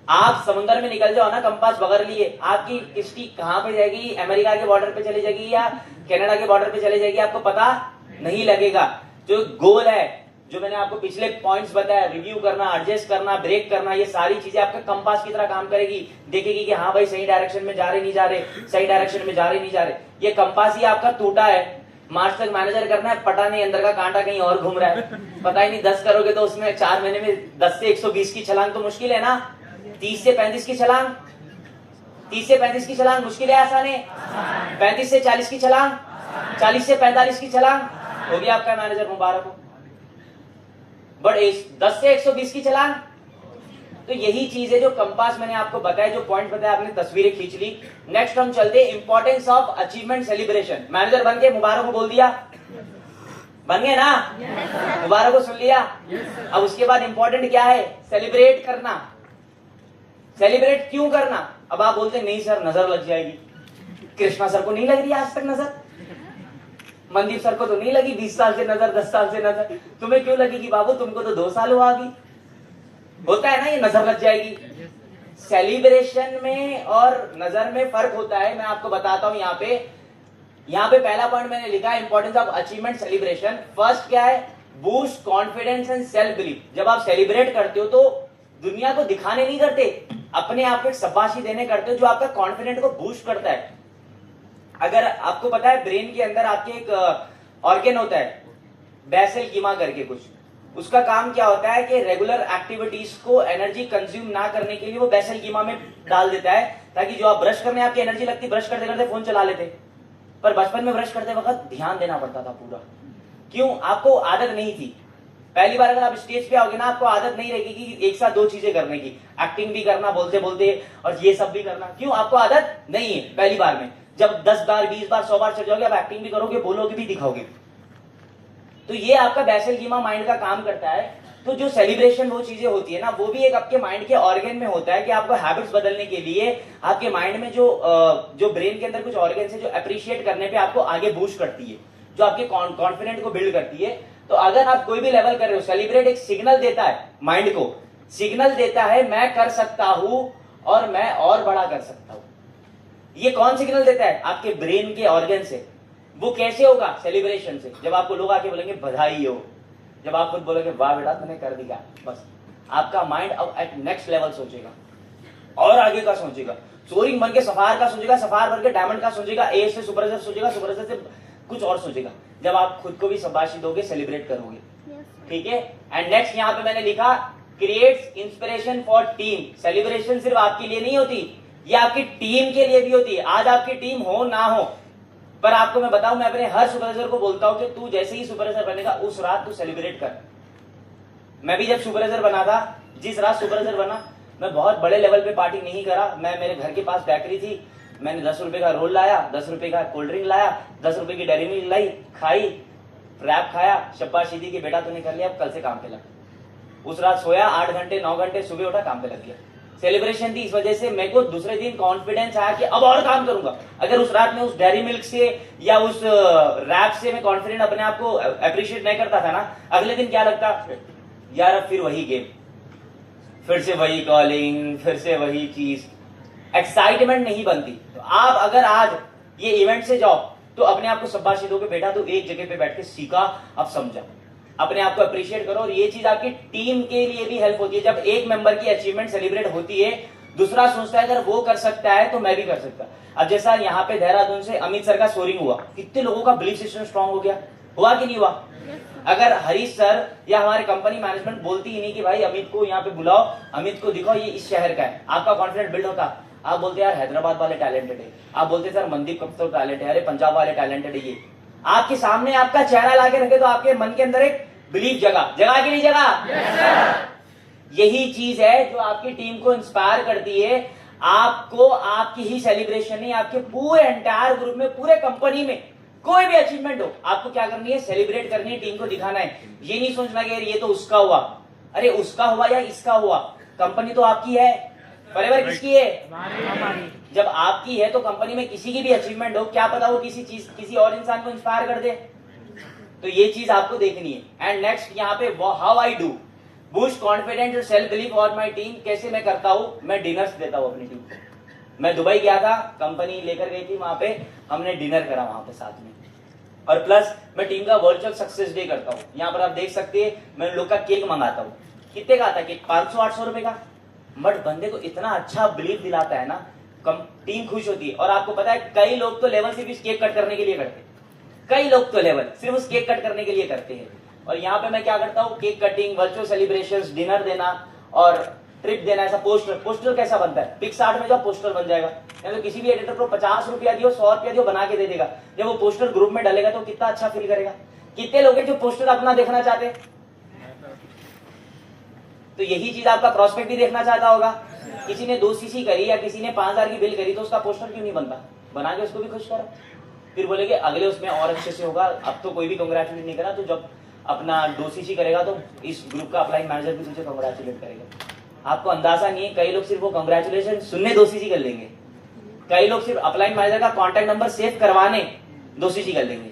आप समुद्र में निकल जाओ ना कंपास बगैर लिए, आपकी किश्ती कहां पे जाएगी? अमेरिका के बॉर्डर पे चली जाएगी या कनाडा के बॉर्डर पे चली जाएगी, आपको पता नहीं लगेगा। जो गोल है, जो मैंने आपको पिछले पॉइंट्स बताया, रिव्यू करना, एडजस्ट करना, ब्रेक करना, ये सारी चीजें आपके कंपास की तरह काम करेगी। देखेगी कि हाँ भाई सही डायरेक्शन में जा रहे नहीं जा रहे, सही डायरेक्शन में जा रहे नहीं जा रहे। ये कंपास ही आपका टूटा है, मार्च तक मैनेजर करना है, पता नहीं अंदर का कांटा कहीं और घूम रहा है, पता ही नहीं। 10 करोगे तो उसमें 4 महीने में 10 से 120 की छलांग तो मुश्किल है ना। 30 से 35 की छलांग, 30 से 35 की छलांग मुश्किल है आसान है? 35 से 40 की छलांग, 40 से 45 की छलांग, हो गया आपका मैनेजर, मुबारक हो। बट 10 से 120 की छलांग, तो यही चीज है जो कंपास मैंने आपको बताया, जो पॉइंट बताया, आपने तस्वीरें खींच ली। नेक्स्ट हम चलते हैं importance of achievement celebration. Manager बन के मुबारक को बोल दिया, बन गए ना? मुबारक को सुन लिया। अब उसके बाद इंपॉर्टेंट क्या है? सेलिब्रेट करना। सेलिब्रेट क्यों करना? अब आप बोलते नहीं सर नजर लग जाएगी। कृष्णा सर को नहीं लग रही आज तक नजर, मनदीप सर को तो नहीं लगी 20 साल से नजर, 10 साल से नजर, तुम्हें क्यों लगेगी बाबू? तुमको तो 2 साल हुआ अभी। होता है ना, ये नजर लग जाएगी। सेलिब्रेशन में और नजर में फर्क होता है। मैं आपको बताता हूं यहाँ पे, यहाँ पे पहला पॉइंट मैंने लिखा है importance of achievement celebration. First क्या है, boost confidence and self belief. जब आप सेलिब्रेट करते हो तो दुनिया को दिखाने नहीं करते, अपने आप को एक शाबाशी देने करते हो जो आपका कॉन्फिडेंट को बूस्ट करता है। अगर आपको पता है ब्रेन के अंदर आपके एक ऑर्गन होता है बेसल कीमा करके कुछ, उसका काम क्या होता है कि रेगुलर एक्टिविटीज को एनर्जी कंज्यूम ना करने के लिए वो बेसल कीमा में डाल देता है, ताकि जो आप ब्रश करने आपकी एनर्जी लगती, ब्रश करते करते फोन चला लेते। पर बचपन में ब्रश करते वक्त ध्यान देना पड़ता था पूरा। क्यों? आपको आदत नहीं थी। पहली बार अगर आप स्टेज पे आओगे ना, आपको आदत नहीं रहेगी कि एक साथ दो चीजें करने की, एक्टिंग भी करना बोलते बोलते और ये सब भी करना। क्यों? आपको आदत नहीं है पहली बार में। जब 10 बार 20 बार 100 बार चढ़ जाओगे, आप एक्टिंग भी करोगे, बोलोगे भी, दिखाओगे। तो ये आपका बेसल कीमा माइंड का काम करता है। तो जो सेलिब्रेशन वो चीजें होती है ना, वो भी एक आपके माइंड के ऑर्गन में होता है कि आपको हैबिट्स बदलने के लिए आपके माइंड में जो ब्रेन के अंदर कुछ ऑर्गन है जो अप्रिशिएट करने पे आपको आगे बूस्ट करती है, जो आपके कॉन्फिडेंट को बिल्ड करती है। तो अगर आप कोई भी लेवल कर रहे हो, सेलिब्रेट एक सिग्नल देता है माइंड को, सिग्नल देता है मैं कर सकता हूं और मैं और बड़ा कर सकता हूं। ये कौन सिग्नल देता है? आपके ब्रेन के ऑर्गन से। वो कैसे होगा? सेलिब्रेशन से। जब आपको लोग आके बोलेंगे बधाई हो, जब आप खुद बोलोगे वाह बेटा तूने कर दिया, बस आपका माइंड अब एट नेक्स्ट लेवल सोचेगा और आगे का सोचेगा। सोरिंग बन के सफार का सोचेगा, सफार बन के डायमंड का सोचेगा, ए से सुपरवाइजर सोचेगा, सुपरवाइजर से कुछ और सोचेगा। जब आप खुद को भी शाबाशी दोगे, सेलिब्रेट करोगे, ठीक है। एंड नेक्स्ट यहाँ पे मैंने लिखा creates inspiration for team. Celebration सिर्फ आपके लिए नहीं होती, ये आपकी टीम के लिए भी होती है। आज आपकी टीम हो ना हो, पर आपको मैं बताऊं, मैं अपने हर सुपरवाइजर को बोलता हूं कि तू जैसे ही सुपरवाइजर बनेगा उस रात तू सेलिब्रेट कर। मैं भी जब सुपरवाइजर बना था, जिस रात सुपरवाइजर बना, मैं बहुत बड़े लेवल पे पार्टी नहीं करा। मैं मेरे घर के पास बेकरी थी, मैंने 10 रुपए का रोल लाया, 10 रुपए का कोल्ड ड्रिंक लाया, 10 रुपए की डेयरी मिल्क लाई, खाई, रैप खाया, शाबाशी दी कि बेटा तूने कर लिया, अब कल से काम पे लग। उस रात सोया 8 घंटे 9 घंटे, सुबह उठा काम पे लग गया। सेलिब्रेशन थी, इस वजह से मेरे को दूसरे दिन कॉन्फिडेंस आया कि अब और काम करूंगा। अगर उस रात में उस डेयरी मिल्क से या उस रैप से मैं कॉन्फिडेंट अपने आप को अप्रिशिएट नहीं करता था ना, अगले दिन क्या लगता, यार अब फिर वही गेम, फिर से वही कॉलिंग, फिर से वही चीज, एक्साइटमेंट नहीं बनती। तो आप अगर आज ये इवेंट से जाओ तो अपने आप को शाबाशी दोगे, बेटा तू एक जगह पे बैठ के सीखा, अब समझा, अपने आप को अप्रिशिएट करो। और ये चीज आपकी टीम के लिए भी हेल्प होती है। जब एक मेंबर की अचीवमेंट सेलिब्रेट होती है, दूसरा सोचता है अगर वो कर सकता है तो मैं भी कर सकता। अब जैसा यहाँ पे देहरादून से अमित सर का सोरिंग हुआ, कितने लोगों का बिलीफ सिस्टम स्ट्रांग हो गया, हुआ कि नहीं हुआ? अगर हरीश सर या हमारे कंपनी मैनेजमेंट बोलती ही नहीं कि भाई अमित को यहाँ पे बुलाओ, अमित को दिखाओ ये इस शहर का है, आपका कॉन्फिडेंस बिल्ड होता। आप बोलते यार हैदराबाद वाले टैलेंटेड है, आप बोलते सर मनदीप कप्तान टैलेंट है, अरे पंजाब वाले टैलेंटेड है। ये आपके सामने आपका चेहरा लाके रखे तो आपके मन के अंदर एक बिलीव जगह की नहीं जगह। यही चीज है जो आपकी टीम को इंस्पायर करती है। आपको आपकी ही सेलिब्रेशन नहीं, आपके पूरे एंटायर ग्रुप में, पूरे कंपनी में कोई भी अचीवमेंट हो, आपको क्या करनी है? सेलिब्रेट करनी है, टीम को दिखाना है। ये नहीं सोचना कि ये तो उसका हुआ, अरे उसका हुआ या इसका हुआ, कंपनी तो आपकी है, फॉरएवर किसकी है? जब आपकी है तो कंपनी में किसी की भी अचीवमेंट हो, क्या पता वो किसी और इंसान को इंस्पायर कर दे। तो ये चीज आपको देखनी है। एंड नेक्स्ट यहाँ पे how I do boost confidence और सेल्फ बिलीफ और माई टीम। कैसे मैं करता हूँ? मैं डिनर्स देता हूँ अपनी टीम को। मैं दुबई गया था, कंपनी लेकर गई थी, वहां पे हमने डिनर करा वहां पे साथ में। और प्लस मैं टीम का वर्चुअल सक्सेस डे करता हूँ। यहाँ पर आप देख सकते हैं, मैं लोग का केक मंगाता हूँ। कितने का आता है केक? 500-800 रुपए का। बट बंदे को इतना अच्छा बिलीफ दिलाता है ना, टीम खुश होती है। और आपको पता है कई लोग तो लेवल सिर्फ इस केक कट करने के लिए करते हैं, कई लोग तो लेवल सिर्फ उस केक कट करने के लिए करते हैं। और यहाँ पे मैं क्या करता हूँ? Cake cutting, virtual celebrations, dinner देना और ट्रिप देना। ऐसा पोस्टर कैसा बनता है? पिक्सआर्ट में जब पोस्टर बन जाएगा, या तो किसी भी एडिटर को 50 रुपया दियो, 100 रुपया दियो, बना के दे देगा। जब वो पोस्टर ग्रुप में डालेगा तो कितना अच्छा फील करेगा। कितने लोग हैं जो पोस्टर अपना देखना चाहते हैं? तो यही चीज आपका प्रॉस्पेक्ट भी देखना चाहता होगा। किसी ने 2 सीसी करी या किसी ने 5000 की बिल करी, तो उसका पोस्टर क्यों नहीं बनता? बना के उसको भी खुश करो। फिर बोलेगे अगले उसमें और अच्छे से होगा। अब तो कोई भी कंग्रेचुलेट नहीं करा, तो जब अपना 2 सीसी करेगा तो इस ग्रुप का अपलाइन मैनेजर भी तुझे कंग्रेचुलेट करेगा। आपको अंदाजा नहीं है, कई लोग सिर्फ वो कंग्रेचुलेशन सुनने 2 सीसी कर लेंगे, कई लोग सिर्फ अपलाइन मैनेजर का कॉन्टैक्ट नंबर सेव करवाने 2 सीसी कर लेंगे।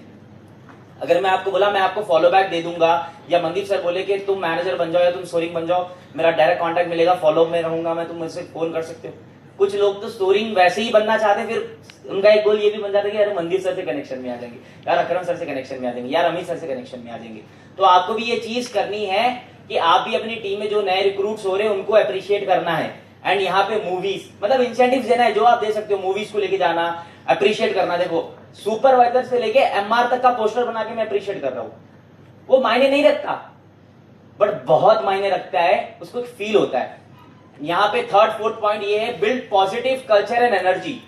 अगर मैं आपको बोला मैं आपको फॉलो बैक दे दूंगा, या मनदीप सर बोले कि तुम मैनेजर बन जाओ या तुम सोरिंग बन जाओ, मेरा डायरेक्ट कॉन्टैक्ट मिलेगा, फॉलो में रहूंगा मैं, तुम मुझसे फोन कर सकते हो, कुछ लोग तो सोरिंग वैसे ही बनना चाहते हैं, फिर उनका एक गोल ये भी बन जाता है कि यार मंदिर सर से कनेक्शन में आ जाएंगे, यार अकरम सर से कनेक्शन में आ जाएंगे, यार अमित सर से कनेक्शन में आ जाएंगे। तो आपको भी ये चीज करनी है कि आप भी अपनी टीम में जो नए रिक्रूट्स हो रहे हैं उनको अप्रिशिएट करना है। एंड यहाँ पे मूवीज मतलब इंसेंटिव देना है, जो आप दे सकते हो मूवीज को लेके जाना, अप्रिशिएट करना। देखो सुपरवाइजर से लेके एमआर तक का पोस्टर बना के मैं अप्रिशिएट कर रहा हूँ, वो मायने नहीं रखता बट बहुत मायने रखता है, उसको फील होता है। यहाँ पे थर्ड फोर्थ पॉइंट ये है, build positive culture and energy.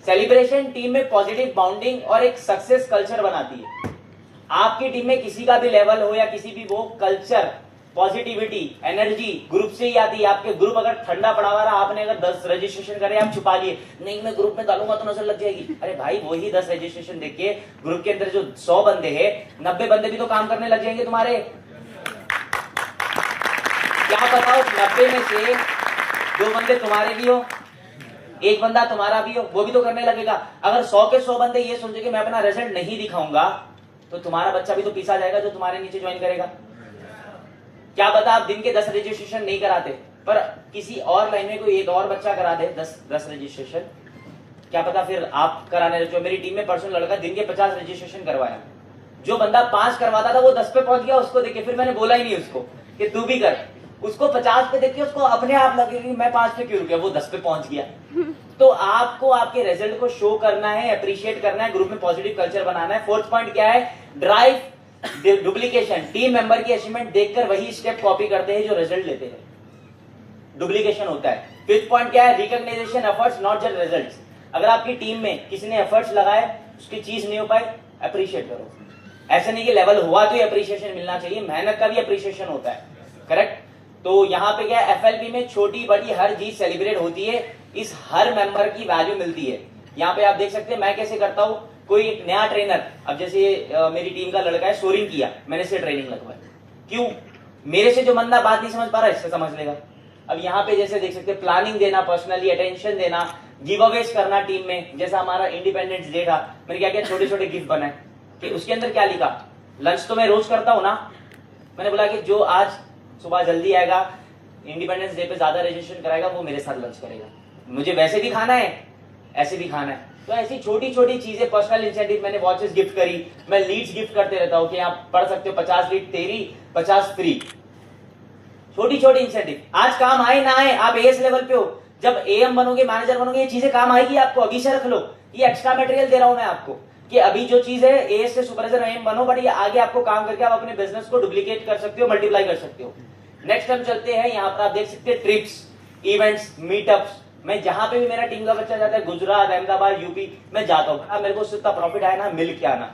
Celebration team में पॉजिटिव बाउंडिंग और एक सक्सेस कल्चर बनाती है। आपकी टीम में किसी का भी लेवल हो या किसी भी वो कल्चर, पॉजिटिविटी, एनर्जी ग्रुप से ही आती है। आपके ग्रुप अगर ठंडा पड़ा हुआ रहा, आपने अगर 10 रजिस्ट्रेशन करे, आप छुपा लिए, नहीं मैं ग्रुप में डालूंगा तो नजर लग जाएगी। अरे भाई वही 10 रजिस्ट्रेशन देख के ग्रुप के अंदर जो 100 बंदे हैं, 90 बंदे भी तो काम करने लग जाएंगे तुम्हारे। क्या बताओ 90 में से 2 बंदे तुम्हारे भी हो, 1 बंदा तुम्हारा भी हो, वो भी तो करने लगेगा। अगर 100 के 100 बंदे ये सोचे कि मैं अपना रिजल्ट नहीं दिखाऊंगा, तो तुम्हारा बच्चा भी तो पीछा जाएगा जो तुम्हारे नीचे ज्वाइन करेगा। क्या पता आप दिन के 10 रजिस्ट्रेशन नहीं कराते, पर किसी और लाइन में कोई एक और बच्चा करा दे 10 रजिस्ट्रेशन, क्या पता फिर आप कराने लगे। मेरी टीम में परसों लड़का दिन के 50 रजिस्ट्रेशन करवाया, जो बंदा 5 करवाता था वो 10 पे पहुंच गया। उसको देखे फिर मैंने बोला ही नहीं उसको कि तू भी कर, उसको 50 पे देख के उसको अपने आप लगे कि मैं 5 पे क्यों रुक गया, वो 10 पे पहुंच गया। तो आपको आपके रिजल्ट को शो करना है, अप्रिशिएट करना है, ग्रुप में पॉजिटिव कल्चर बनाना है। फोर्थ पॉइंट क्या है, ड्राइव डुप्लीकेशन। टीम मेंबर की अचीवमेंट देखकर वही स्टेप कॉपी करते हैं जो रिजल्ट लेते हैं, डुप्लीकेशन होता है। फिफ्थ पॉइंट क्या है, recognition efforts not just results. अगर आपकी टीम में किसी ने एफर्ट्स लगाए, उसकी चीज नहीं हो पाई, अप्रिशिएट करो। ऐसा नहीं कि लेवल हुआ तो अप्रिशिएशन मिलना चाहिए, मेहनत का भी अप्रिशिएशन होता है, करेक्ट। तो यहाँ पे क्या है, एफएलपी में छोटी बड़ी हर चीज सेलिब्रेट होती है, इस हर मेंबर की वैल्यू मिलती है। यहाँ पे आप देख सकते हैं मैं कैसे करता हूँ। कोई एक नया ट्रेनर, अब जैसे मेरी टीम का लड़का है, सोरिंग किया, मैंने इससे ट्रेनिंग लगवाई। क्यों? मेरे से जो बंदा बात नहीं समझ पा रहा है, इससे समझ लेगा। अब यहाँ पे जैसे देख सकते हैं, प्लानिंग देना, पर्सनली अटेंशन देना, गिव अवेज करना टीम में। जैसा हमारा इंडिपेंडेंस डे था, मैंने क्या किया, छोटे छोटे गिफ्ट बनाए। कि उसके अंदर क्या लिखा, लंच तो मैं रोज करता हूँ ना, मैंने बोला कि जो आज सुबह जल्दी आएगा, इंडिपेंडेंस डे पे ज्यादा रजिस्ट्रेशन कराएगा, वो मेरे साथ लंच करेगा। मुझे वैसे भी खाना है, ऐसे भी खाना है। तो ऐसी छोटी छोटी चीजें, पर्सनल इंसेंटिव, मैंने वॉचेस गिफ्ट करी, मैं लीड्स गिफ्ट करते रहता हूँ कि आप पढ़ सकते हो, 50 लीड तेरी, 50 फ्री। छोटी छोटी इंसेंटिव आज काम आए ना आए, आप एएस लेवल पे हो, जब एएम बनोगे, मैनेजर बनोगे, ये चीजें काम आएगी आपको। अभी से रख लो, ये एक्स्ट्रा मटेरियल दे रहा हूं मैं आपको कि अभी जो चीज है एएस से सुपरवाइजर एएम बनो, बट ये आगे आपको काम करके आप अपने बिजनेस को डुप्लीकेट कर सकते हो, मल्टीप्लाई कर सकते हो। नेक्स्ट हम चलते हैं, यहाँ पर आप देख सकते हैं ट्रिप्स, इवेंट्स, मीटअप्स। मैं जहां पे भी मेरा टीम का बच्चा जाता है, गुजरात, अहमदाबाद, यूपी, मैं जाता हूँ। मेरे को उससे उतना प्रॉफिट आए ना, मिल के आना,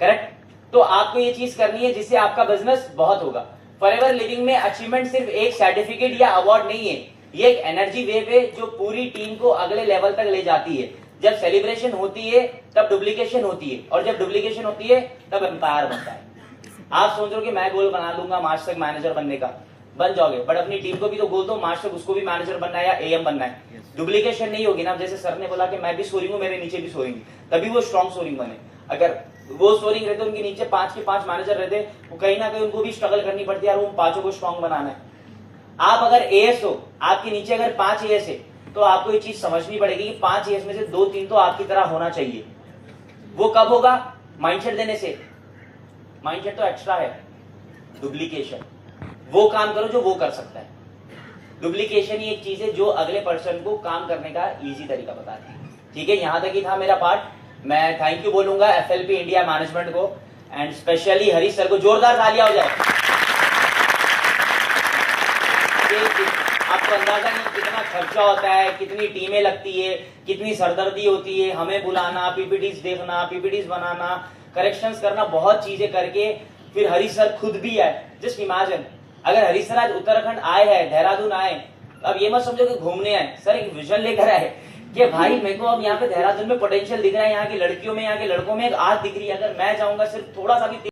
करेक्ट। तो आपको ये चीज करनी है जिससे आपका बिजनेस बहुत होगा। फॉरएवर लिविंग में अचीवमेंट सिर्फ एक सर्टिफिकेट या अवार्ड नहीं है, ये एक एनर्जी वेव है जो पूरी टीम को अगले लेवल तक ले जाती है। जब सेलिब्रेशन होती है तब डुप्लीकेशन होती है, और जब डुप्लीकेशन होती है तब एम्पायर बनता है। आप सोच रहे हो कि मैं गोल बना लूंगा मार्च तक मैनेजर बनने का, बन जाओगे, बट अपनी टीम को भी तो गोल दो, मार्च तक उसको भी मैनेजर बनना है या एएम बनना है। डुप्लीकेशन नहीं होगी ना, जैसे सर ने बोला कि मैं भी सोरिंग हूं, मेरे नीचे भी सोरिंग, तभी वो स्ट्रॉन्ग सोरिंग बने। अगर वो सोरिंग रहते, उनके नीचे 5 के 5 मैनेजर रहते, वो कहीं ना कहीं उनको भी स्ट्रगल करनी पड़ती है, और उन 5 को स्ट्रॉन्ग बनाना है। आप अगर एएस हो, आपके नीचे अगर 5 एएस है, तो आपको ये चीज समझनी पड़ेगी कि 5 एएस में से 2-3 तो आपकी तरह होना चाहिए। वो कब होगा? माइंडसेट देने से। माइंडसेट तो एक्स्ट्रा है, डुप्लीकेशन वो काम करो जो वो कर सकता है। डुप्लीकेशन ही एक चीज है जो अगले पर्सन को काम करने का इजी तरीका बताती है। ठीक है, यहां तक ही था मेरा पार्ट। मैं थैंक यू बोलूंगा एफएलपी इंडिया मैनेजमेंट को, एंड स्पेशली हरीश सर को। जोरदार तालियां हो जाए। आपको अंदाजा नहीं कितना खर्चा होता है, कितनी टीमें लगती है, कितनी सरदर्दी होती है, हमें बुलाना, पीपीटीज देखना, पीपीटीज बनाना, करेक्शंस करना, बहुत चीजें करके फिर हरीश सर खुद भी आए। जस्ट इमेजिन, अगर हरीश सर आज उत्तराखंड आए हैं, देहरादून आए, अब ये मत समझो कि घूमने आए, सर एक विजन लेकर आए कि भाई मेरे को अब यहाँ पे देहरादून में पोटेंशियल दिख रहा है, यहाँ की लड़कियों में, यहाँ के लड़कों में एक आज दिख रही है, अगर मैं जाऊंगा सिर्फ थोड़ा सा भी